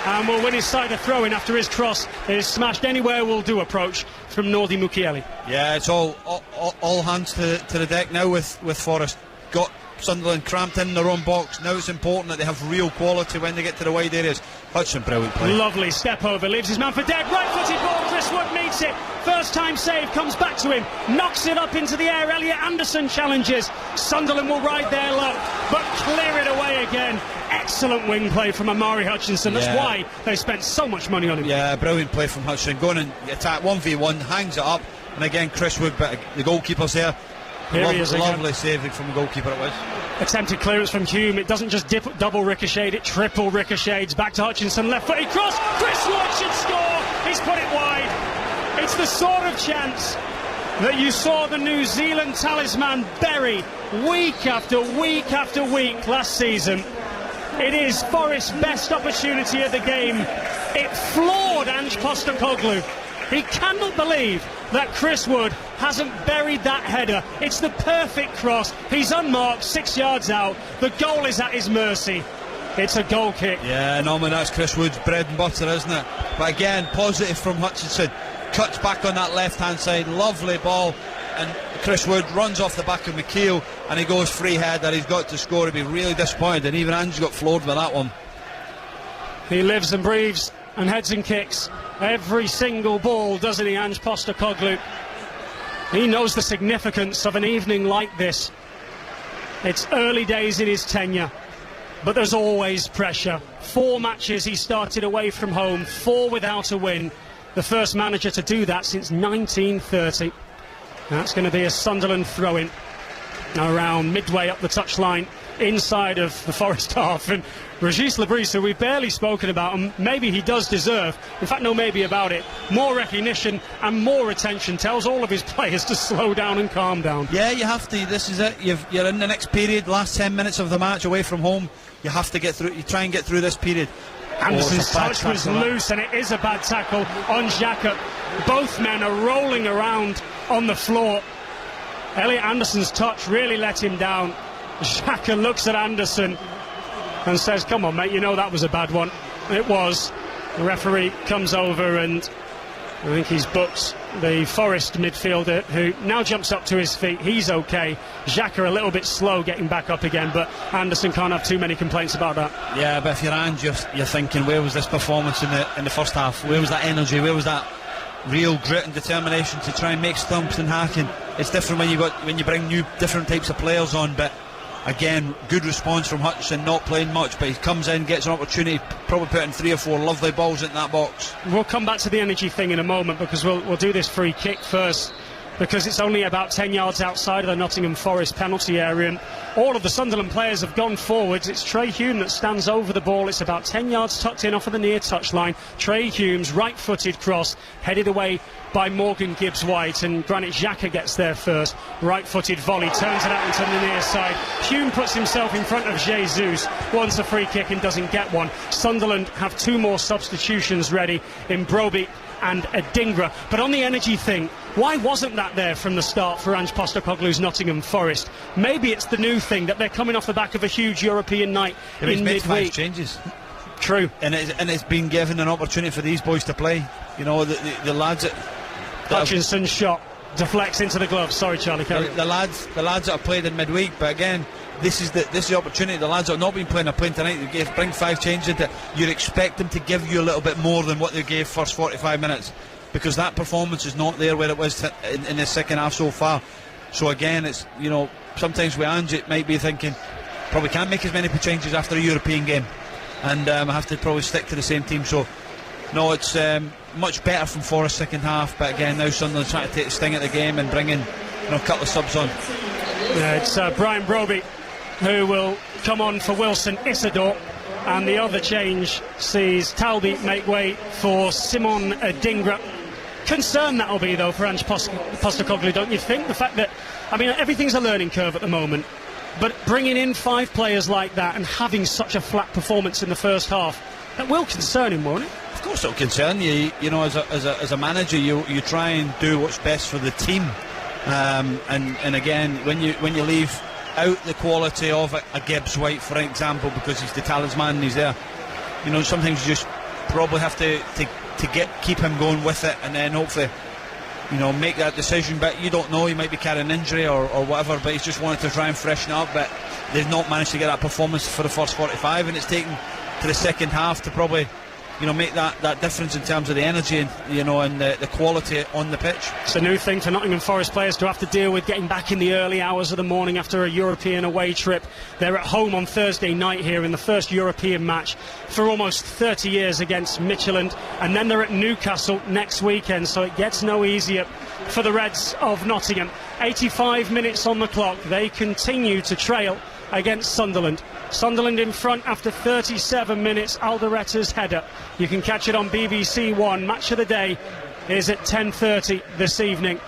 and will win his side a throw-in after his cross is smashed. Anywhere will do approach from Nordi Mukiele. Yeah, it's all hands to the deck now with Forest. Got Sunderland cramped in their own box. Now it's important that they have real quality when they get to the wide areas. Hudson, brilliant play. Lovely step over, leaves his man for dead. Right-footed ball, Chris Wood meets it. First time save, comes back to him, knocks it up into the air. Elliot Anderson challenges. Sunderland will ride their luck, but clear it away again. Excellent wing play from Amari Hutchinson. That's why they spent so much money on him. Yeah, brilliant play from Hutchinson. Going and attack 1v1, hangs it up, and again Chris Wood, but the goalkeeper's there. Lovely saving from the goalkeeper it was. Attempted clearance from Hume. It doesn't just double ricocheted, it triple ricochets. Back to Hutchinson, left footed cross. Chris Wood should score. He's put it wide. It's the sort of chance that you saw the New Zealand talisman bury week after week after week last season. It is Forest's best opportunity of the game. It floored Ange Postecoglou. He cannot believe that Chris Wood hasn't buried that header. It's the perfect cross. He's unmarked, 6 yards out. The goal is at his mercy. It's a goal kick. Yeah, Norman, that's Chris Wood's bread and butter, isn't it? But again, positive from Hutchinson. Cuts back on that left-hand side. Lovely ball. And Chris Wood runs off the back of McKeel and he goes free header. He's got to score. He'd be really disappointed. And even Ange got floored with that one. He lives and breathes and heads and kicks every single ball, doesn't he, Ange Postecoglou? He knows the significance of an evening like this. It's early days in his tenure, but there's always pressure. 4 matches he started away from home, 4 without a win. The first manager to do that since 1930. That's going to be a Sunderland throw-in around midway up the touchline inside of the Forest half. And Régis Lebris, who we've barely spoken about, and maybe he does deserve, in fact no maybe about it, more recognition and more attention, tells all of his players to slow down and calm down. Yeah, you have to. This is it. You're in the next period, last 10 minutes of the match away from home. You have to get through. You try and get through this period. Anderson's touch was loose, and it is a bad tackle on Xhaka. Both men are rolling around on the floor. Elliot Anderson's touch really let him down. Xhaka looks at Anderson and says, come on mate, you know that was a bad one. It was. The referee comes over and I think he's booked the Forest midfielder, who now jumps up to his feet. He's okay. Xhaka a little bit slow getting back up again, but Anderson can't have too many complaints about that. Yeah, but if you're Ange, you're thinking, where was this performance in the first half? Where was that energy? Where was that real grit and determination to try and make something happen? It's different when you bring new different types of players on, but again, good response from Hutchinson, not playing much, but he comes in, gets an opportunity, probably putting 3 or 4 lovely balls into that box. We'll come back to the energy thing in a moment, because we'll do this free kick first, because it's only about 10 yards outside of the Nottingham Forest penalty area, and all of the Sunderland players have gone forwards. It's Trey Hume that stands over the ball. It's about 10 yards tucked in off of the near touchline. Trey Hume's right-footed cross headed away by Morgan Gibbs-White, and Granit Xhaka gets there first. Right-footed volley, turns it out into the near side. Hume puts himself in front of Jesus, wants a free kick and doesn't get one. Sunderland have 2 more substitutions ready in Broby and Adingra. But on the energy thing, why wasn't that there from the start for Ange Postecoglou's Nottingham Forest? Maybe it's the new thing that they're coming off the back of a huge European night in midweek. He's made 5 changes. True. And it's been given an opportunity for these boys to play. You know, the lads that Hutchinson's shot deflects into the glove. Sorry, Charlie. The lads that have played in midweek, but again, this is the opportunity. The lads that have not been playing are playing tonight. They bring 5 changes into it. You'd expect them to give you a little bit more than what they gave first 45 minutes, because that performance is not there where it was in the second half so far. So again, it's, you know, sometimes with Ange it might be thinking probably can't make as many changes after a European game, and I have to probably stick to the same team. So no, it's much better from Forest second half, but again now Sunderland trying to take the sting at the game and bring in, you know, a couple of subs on. Yeah, it's Brian Broby who will come on for Wilson Isidore, and the other change sees Talby make way for Simon Adingra. Concern that'll be though for Ange Postecoglou, don't you think? The fact that, I mean, everything's a learning curve at the moment, but bringing in 5 players like that and having such a flat performance in the first half, that will concern him, won't it? Of course it'll concern you. You know, as a manager, you try and do what's best for the team, and again, when you leave out the quality of a Gibbs White, for example, because he's the talisman and he's there, you know, sometimes you just probably have to keep him going with it, and then hopefully, you know, make that decision. But you don't know, he might be carrying an injury or whatever, but he's just wanted to try and freshen up, but they've not managed to get that performance for the first 45, and it's taken to the second half to probably, you know, make that difference in terms of the energy and, you know, and the quality on the pitch. It's a new thing for Nottingham Forest players to have to deal with, getting back in the early hours of the morning after a European away trip. They're at home on Thursday night here in the first European match for almost 30 years against Midtjylland, and then they're at Newcastle next weekend, so it gets no easier for the Reds of Nottingham. 85 minutes on the clock. They continue to trail against Sunderland. Sunderland in front after 37 minutes. Aldereta's header. You can catch it on BBC One. Match of the day is at 10:30 this evening.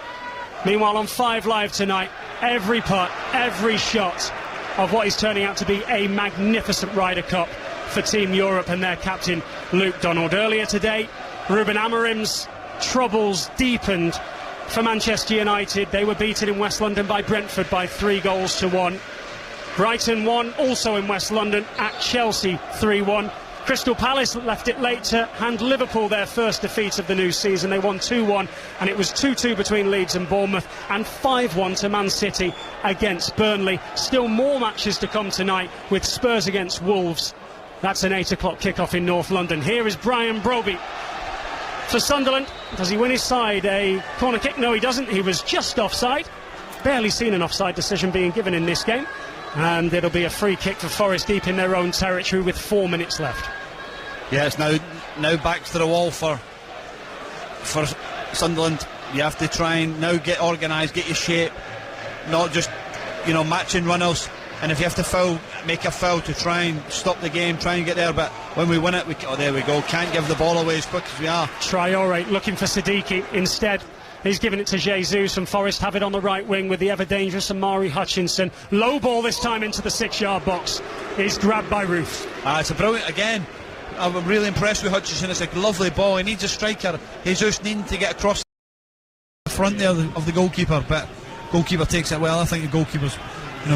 Meanwhile, on 5 Live tonight, every putt, every shot of what is turning out to be a magnificent Ryder Cup for Team Europe and their captain Luke Donald. Earlier today, Ruben Amorim's troubles deepened for Manchester United. They were beaten in West London by Brentford by 3-1. Brighton won also in West London at Chelsea 3-1. Crystal Palace left it late to hand Liverpool their first defeat of the new season. They won 2-1, and it was 2-2 between Leeds and Bournemouth, and 5-1 to Man City against Burnley. Still more matches to come tonight with Spurs against Wolves. That's an 8 o'clock kickoff in North London. Here is Brian Broby for Sunderland. Does he win his side a corner kick? No, he doesn't. He was just offside. Barely seen an offside decision being given in this game. And it'll be a free kick for Forest deep in their own territory with 4 minutes left. Yeah, it's now back to the wall for Sunderland. You have to try and now get organised, get your shape, not just matching runners. And if you have to make a foul to try and stop the game, try and get there. But when we win it, there we go. Can't give the ball away as quick as we are. Traore looking for Siddiqui instead. He's given it to Jesus, and Forest have it on the right wing with the ever-dangerous Amari Hutchinson. Low ball this time into the 6-yard box. Is grabbed by Ruth. It's a brilliant, again, I'm really impressed with Hutchinson. It's a lovely ball. He needs a striker. Jesus needing to get across the front there of the goalkeeper, but goalkeeper takes it well. I think the goalkeeper's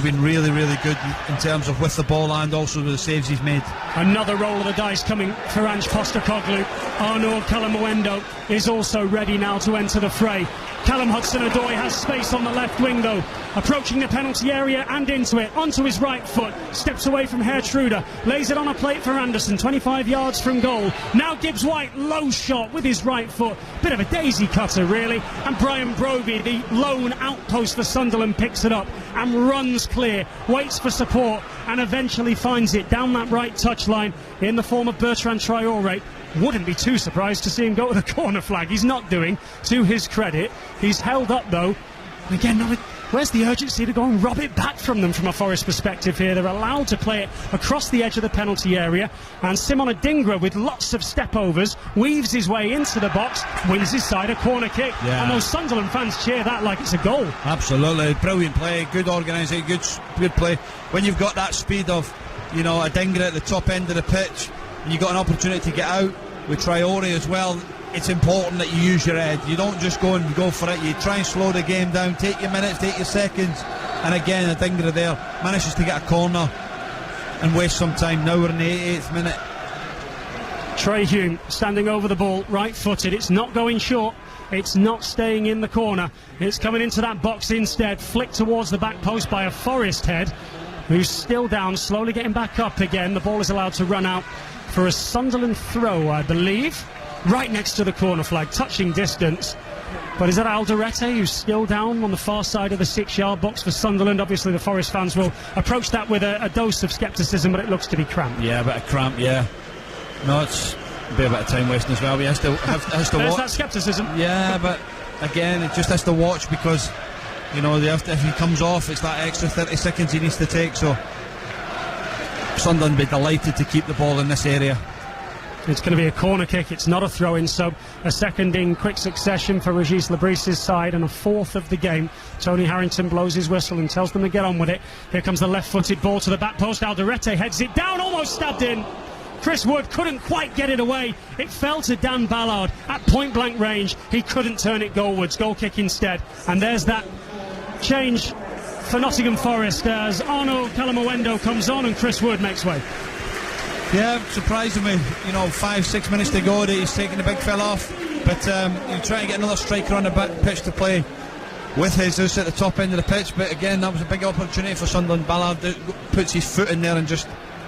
been really, really good in terms of with the ball and also with the saves he's made. Another roll of the dice coming for Ange Postecoglou. Arnaud Calamuendo is also ready now to enter the fray. Callum Hudson-Odoi has space on the left wing though, approaching the penalty area and into it, onto his right foot, steps away from Hertruder, lays it on a plate for Anderson, 25 yards from goal. Now Gibbs White, low shot with his right foot, bit of a daisy cutter really, and Brian Broby, the lone outpost for Sunderland, picks it up and runs clear, waits for support and eventually finds it down that right touchline in the form of Bertrand Traore. Wouldn't be too surprised to see him go to the corner flag. He's not doing, to his credit. He's held up though. Again, where's the urgency to go and rob it back from them from a Forest perspective here? They're allowed to play it across the edge of the penalty area, and Simon Adingra, with lots of step-overs, weaves his way into the box, wins his side a corner kick, and those Sunderland fans cheer that like it's a goal. Absolutely, brilliant play, good organisation, good play. When you've got that speed of, Adingra at the top end of the pitch, and you've got an opportunity to get out with Traore as well, it's important that you use your head. You don't just go for it. You try and slow the game down, take your minutes, take your seconds. And again, Adingra there manages to get a corner and waste some time. Now we're in the 88th minute. Trey Hume standing over the ball, right-footed. It's not going short. It's not staying in the corner. It's coming into that box instead. Flicked towards the back post by a Forest head, who's still down, slowly getting back up again. The ball is allowed to run out for a Sunderland throw, I believe. Right next to the corner flag, touching distance. But is that Alderete who's still down on the far side of the 6-yard box for Sunderland? Obviously the Forest fans will approach that with a dose of scepticism, but it looks to be cramp. Yeah, a bit of cramp, yeah. No, it's a bit of time wasting as well. He has to There's watch. That scepticism. Yeah, but again, it just has to watch because, if he comes off, it's that extra 30 seconds he needs to take. So Sunderland be delighted to keep the ball in this area. It's going to be a corner kick, it's not a throw-in, so a second in quick succession for Régis Lebris's side and a fourth of the game. Tony Harrington blows his whistle and tells them to get on with it. Here comes the left-footed ball to the back post. Alderete heads it down, almost stabbed in. Chris Wood couldn't quite get it away. It fell to Dan Ballard at point-blank range. He couldn't turn it goalwards, goal kick instead. And there's that change for Nottingham Forest as Arnaud Calamuendo comes on and Chris Wood makes way. Yeah, surprisingly, 5-6 minutes to go, he's taking the big fella off. But he's trying to get another striker on the back pitch to play with Jesus at the top end of the pitch. But again, that was a big opportunity for Sunderland. Ballard puts his foot in there and just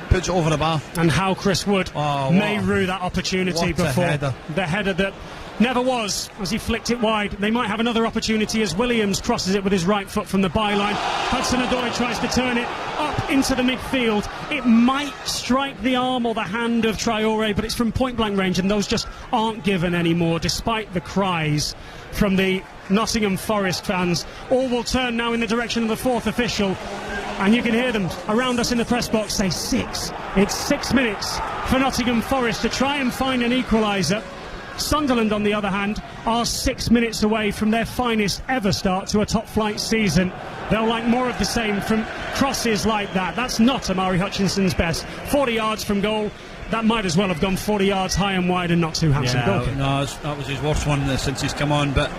puts it over the bar. And how Chris Wood may rue that opportunity before. The header that never was, as he flicked it wide. They might have another opportunity as Williams crosses it with his right foot from the byline. Hudson-Odoi tries to turn it up into the midfield. It might strike the arm or the hand of Traore, but it's from point-blank range, and those just aren't given anymore, despite the cries from the Nottingham Forest fans. All will turn now in the direction of the fourth official, and you can hear them around us in the press box say 6. It's 6 minutes for Nottingham Forest to try and find an equaliser. Sunderland, on the other hand, are 6 minutes away from their finest ever start to a top-flight season. They'll like more of the same from crosses like that. That's not Amari Hutchinson's best. 40 yards from goal, that might as well have gone 40 yards high and wide and not too handsome goal kick. No, that was his worst one since he's come on, but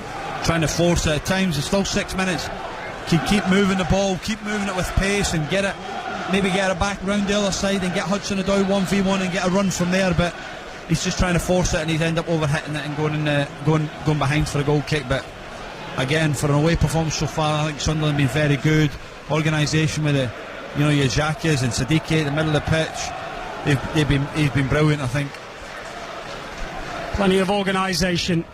trying to force it at times. It's still 6 minutes. Keep moving the ball, keep moving it with pace and get it, maybe get it back round the other side and get Hudson-Odoi 1v1 and get a run from there, but he's just trying to force it and he's end up overhitting it and going behind for a goal kick. But again, for an away performance so far, I think Sunderland have been very good. Organisation with it, your Xhakas and Siddiqui at the middle of the pitch, he's been brilliant, I think. Plenty of organisation,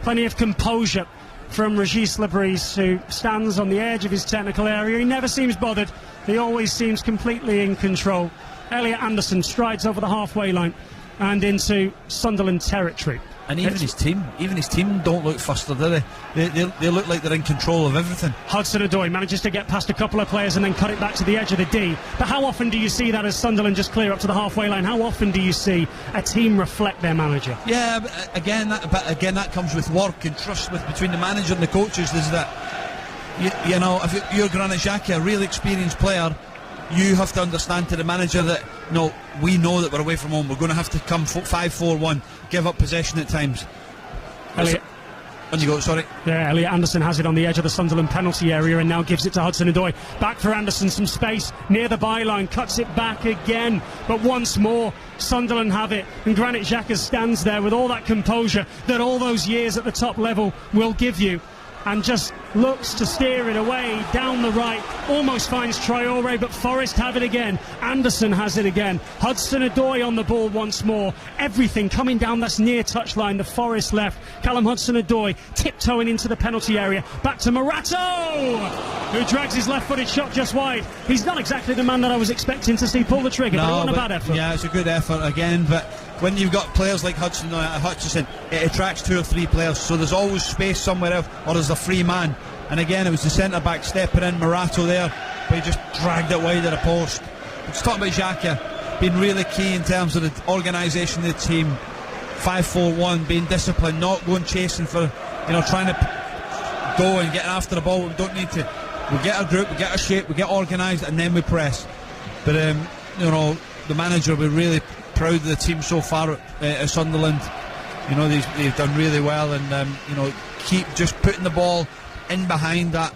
plenty of composure from Régis Lebris, who stands on the edge of his technical area. He never seems bothered, he always seems completely in control. Elliot Anderson strides over the halfway line and into Sunderland territory. And even his team don't look flustered, do they? They look like they're in control of everything. Hudson-Odoi manages to get past a couple of players and then cut it back to the edge of the D. But how often do you see that as Sunderland just clear up to the halfway line? How often do you see a team reflect their manager? Yeah, but again, that comes with work and trust between the manager and the coaches. There's that, if you're Granit Xhaka, a really experienced player, you have to understand to the manager that we know that we're away from home. We're going to have to come 5-4-1, give up possession at times. Elliot. On you go, sorry. Yeah, Elliot Anderson has it on the edge of the Sunderland penalty area and now gives it to Hudson-Odoi. Back for Anderson, some space near the byline, cuts it back again. But once more, Sunderland have it. And Granit Xhaka stands there with all that composure that all those years at the top level will give you. And just looks to steer it away down the right, almost finds Traore, but Forest have it again. Anderson has it again. Hudson-Odoi on the ball once more. Everything coming down this near touchline, the Forest left. Callum Hudson-Odoi tiptoeing into the penalty area. Back to Morato, who drags his left-footed shot just wide. He's not exactly the man that I was expecting to see pull the trigger, but it wasn't a bad effort. Yeah, it's a good effort again, but when you've got players like Hutchison, it attracts 2 or 3 players, so there's always space somewhere else, or there's a free man. And again, it was the centre-back stepping in, Morato there, but he just dragged it wide of the post. Let's talk about Xhaka, being really key in terms of the organisation of the team. 5-4-1, being disciplined, not going chasing for, trying to go and get after the ball. We don't need to. We get our group, we get our shape, we get organised, and then we press. But, the manager will be really proud of the team so far at Sunderland. They've done really well, and keep just putting the ball in behind that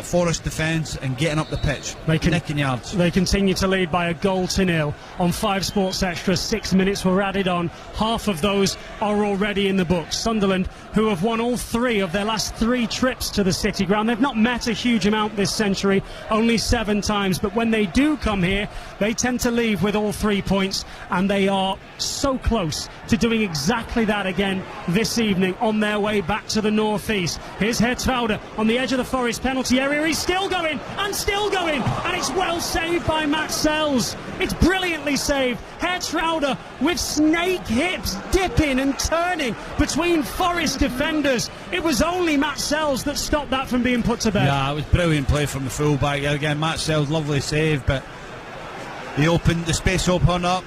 Forest defence and getting up the pitch, nicking yards. They continue to lead by a 1-0 on 5 Sports Extra. 6 minutes were added on. Half of those are already in the books. Sunderland, who have won all 3 of their last 3 trips to the City Ground. They've not met a huge amount this century, only 7 times, but when they do come here, they tend to leave with all 3 points, and they are so close to doing exactly that again this evening on their way back to the northeast. Here's Hertrauder on the edge of the Forest penalty area. He's still going, and it's well saved by Matt Sells. It's brilliantly saved. Hertrauder with snake hips, dipping and turning between Forest defenders. It was only Matt Sells that stopped that from being put to bed. Yeah, it was brilliant play from the fullback. Again, Matt Sells, lovely save, but the space opened up.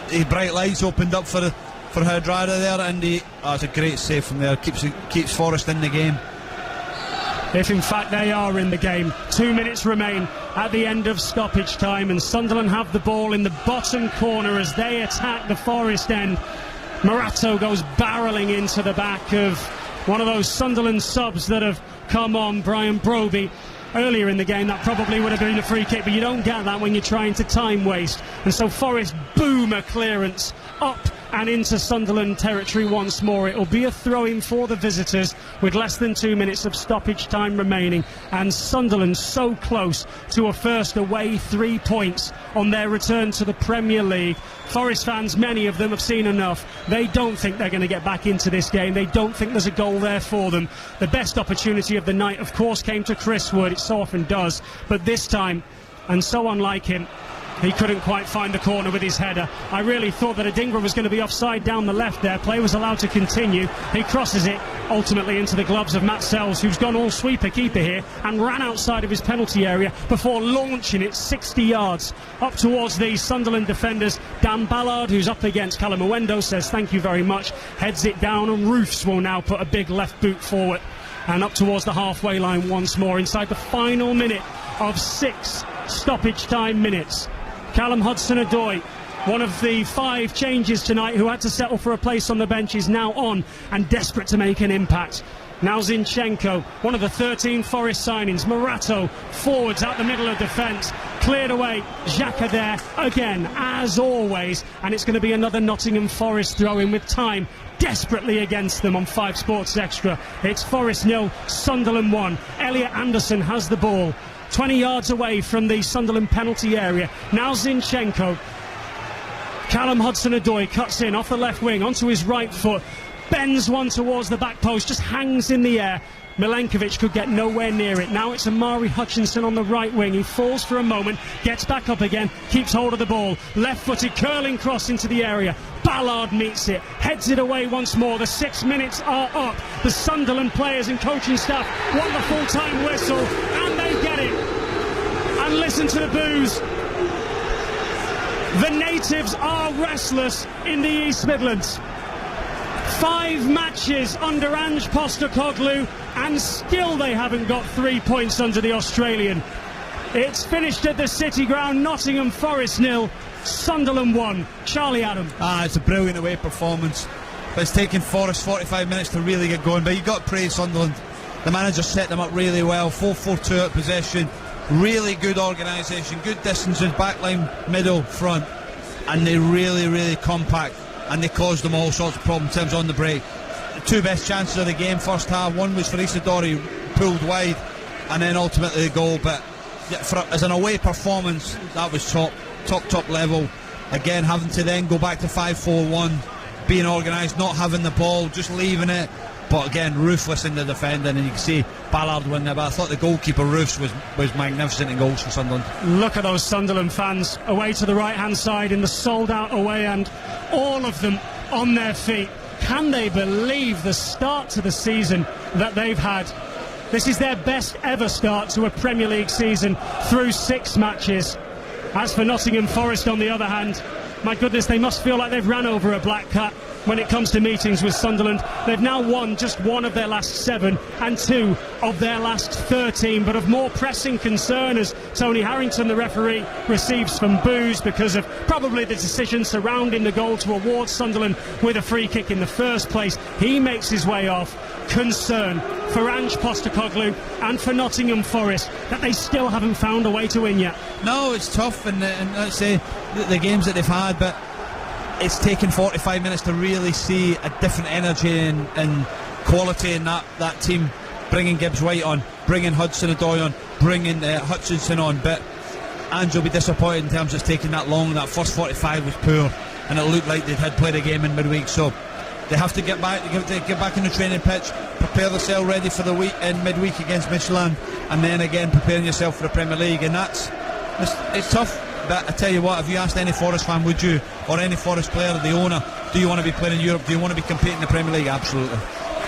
The bright lights opened up for Hertrauder there, and it's a great save from there. Keeps Forest in the game. If in fact they are in the game. 2 minutes remain at the end of stoppage time, and Sunderland have the ball in the bottom corner as they attack the Forest end. Morato goes barrelling into the back of one of those Sunderland subs that have come on, Brian Broby. Earlier in the game that probably would have been a free kick, but you don't get that when you're trying to time waste. And so Forest boom a clearance up and into Sunderland territory once more. It'll be a throw-in for the visitors with less than 2 minutes of stoppage time remaining, and Sunderland so close to a first away 3 points on their return to the Premier League. Forest fans, many of them, have seen enough. They don't think they're going to get back into this game. They don't think there's a goal there for them. The best opportunity of the night, of course, came to Chris Wood. It so often does, but this time, and so unlike him, he couldn't quite find the corner with his header. I really thought that Adingra was going to be offside down the left there. Play was allowed to continue. He crosses it ultimately into the gloves of Matt Sells, who's gone all sweeper keeper here and ran outside of his penalty area before launching it 60 yards up towards the Sunderland defenders. Dan Ballard, who's up against Callum Owendo, says thank you very much, heads it down, and Roofs will now put a big left boot forward and up towards the halfway line once more inside the final minute of 6 stoppage time minutes. Callum Hudson-Odoi one of the 5 changes tonight, who had to settle for a place on the bench, is now on and desperate to make an impact. Now Zinchenko, one of the 13 Forest signings. Morato forwards out the middle of defence, cleared away. Xhaka there again, as always, and it's going to be another Nottingham Forest throw-in with time desperately against them on 5 Sports Extra. It's Forest 0, Sunderland 1. Elliot Anderson has the ball, 20 yards away from the Sunderland penalty area. Now Zinchenko. Callum Hudson-Odoi cuts in off the left wing onto his right foot, bends one towards the back post, just hangs in the air. Milenkovic could get nowhere near it. Now it's Amari Hutchinson on the right wing. He falls for a moment, gets back up again, keeps hold of the ball. Left-footed curling cross into the area. Ballard meets it, heads it away once more. The 6 minutes are up. The Sunderland players and coaching staff want the full-time whistle, and they get it. And listen to the boos. The natives are restless in the East Midlands. 5 matches under Ange Postecoglou, and still they haven't got 3 points under the Australian. It's finished at the City Ground. Nottingham Forest 0, Sunderland 1. Charlie Adam. It's a brilliant away performance, but it's taken Forest 45 minutes to really get going. But you've got to praise Sunderland. The manager set them up really well. 4-4-2 at possession, really good organisation, good distances, backline, middle, front, and they really compact, and they caused them all sorts of problems in terms on the break. The 2 best chances of the game first half, one was for Isadori, pulled wide, and then ultimately the goal. But as an away performance, that was top level. Again, having to then go back to 5-4-1, being organised, not having the ball, just leaving it. But again, ruthless in the defending, and you can see Ballard win there. But I thought the goalkeeper Roofs was magnificent in goals for Sunderland. Look at those Sunderland fans away to the right hand side in the sold out away end, all of them on their feet. Can they believe the start to the season that they've had? This is their best ever start to a Premier League season through 6 matches. As for Nottingham Forest, on the other hand, my goodness, they must feel like they've ran over a black cat when it comes to meetings with Sunderland. They've now won just 1 of their last 7 and 2 of their last 13, but of more pressing concern as Tony Harrington, the referee, receives some boos because of probably the decision surrounding the goal to award Sunderland with a free kick in the first place. He makes his way off. Concern for Ange Postecoglou and for Nottingham Forest that they still haven't found a way to win yet. No, it's tough, and let's say the games that they've had, but it's taken 45 minutes to really see a different energy and quality in that team, bringing Gibbs White on, bringing Hudson-Odoi on, bringing Hutchinson on. But Ange will be disappointed in terms of it's taking that long. That first 45 was poor, and it looked like they had played a game in midweek. So they have to get back in the training pitch, prepare themselves ready for the week in midweek against Michelin, and then again preparing yourself for the Premier League. And it's tough. But I tell you what, if you asked any Forest fan, would you, or any Forest player, the owner, do you want to be playing in Europe? Do you want to be competing in the Premier League? Absolutely.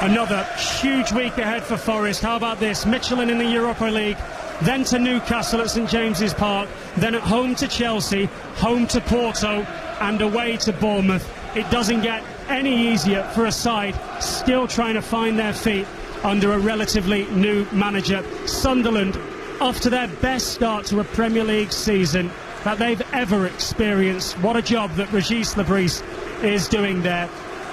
Another huge week ahead for Forest. How about this? Michelin in the Europa League, then to Newcastle at St James's Park, then at home to Chelsea, home to Porto, and away to Bournemouth. It doesn't get any easier for a side still trying to find their feet under a relatively new manager. Sunderland off to their best start to a Premier League season that they've ever experienced. What a job that Régis Lebris is doing there.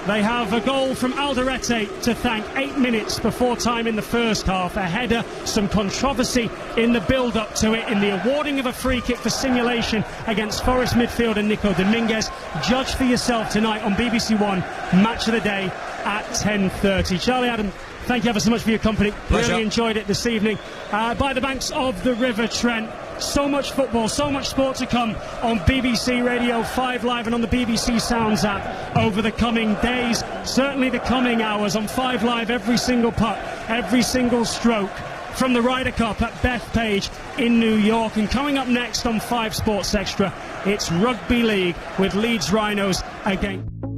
They have a goal from Alderete to thank 8 minutes before time in the first half. A header, some controversy in the build-up to it, in the awarding of a free kick for simulation against Forest midfielder Nico Dominguez. Judge for yourself tonight on BBC One, Match of the Day at 10:30. Charlie Adam, thank you ever so much for your company. Pleasure. Really enjoyed it this evening. By the banks of the River Trent. So much football, so much sport to come on BBC Radio 5 Live and on the BBC Sounds app over the coming days, certainly the coming hours. On 5 Live, every single putt, every single stroke from the Ryder Cup at Bethpage in New York. And coming up next on 5 Sports Extra, it's Rugby League with Leeds Rhinos again.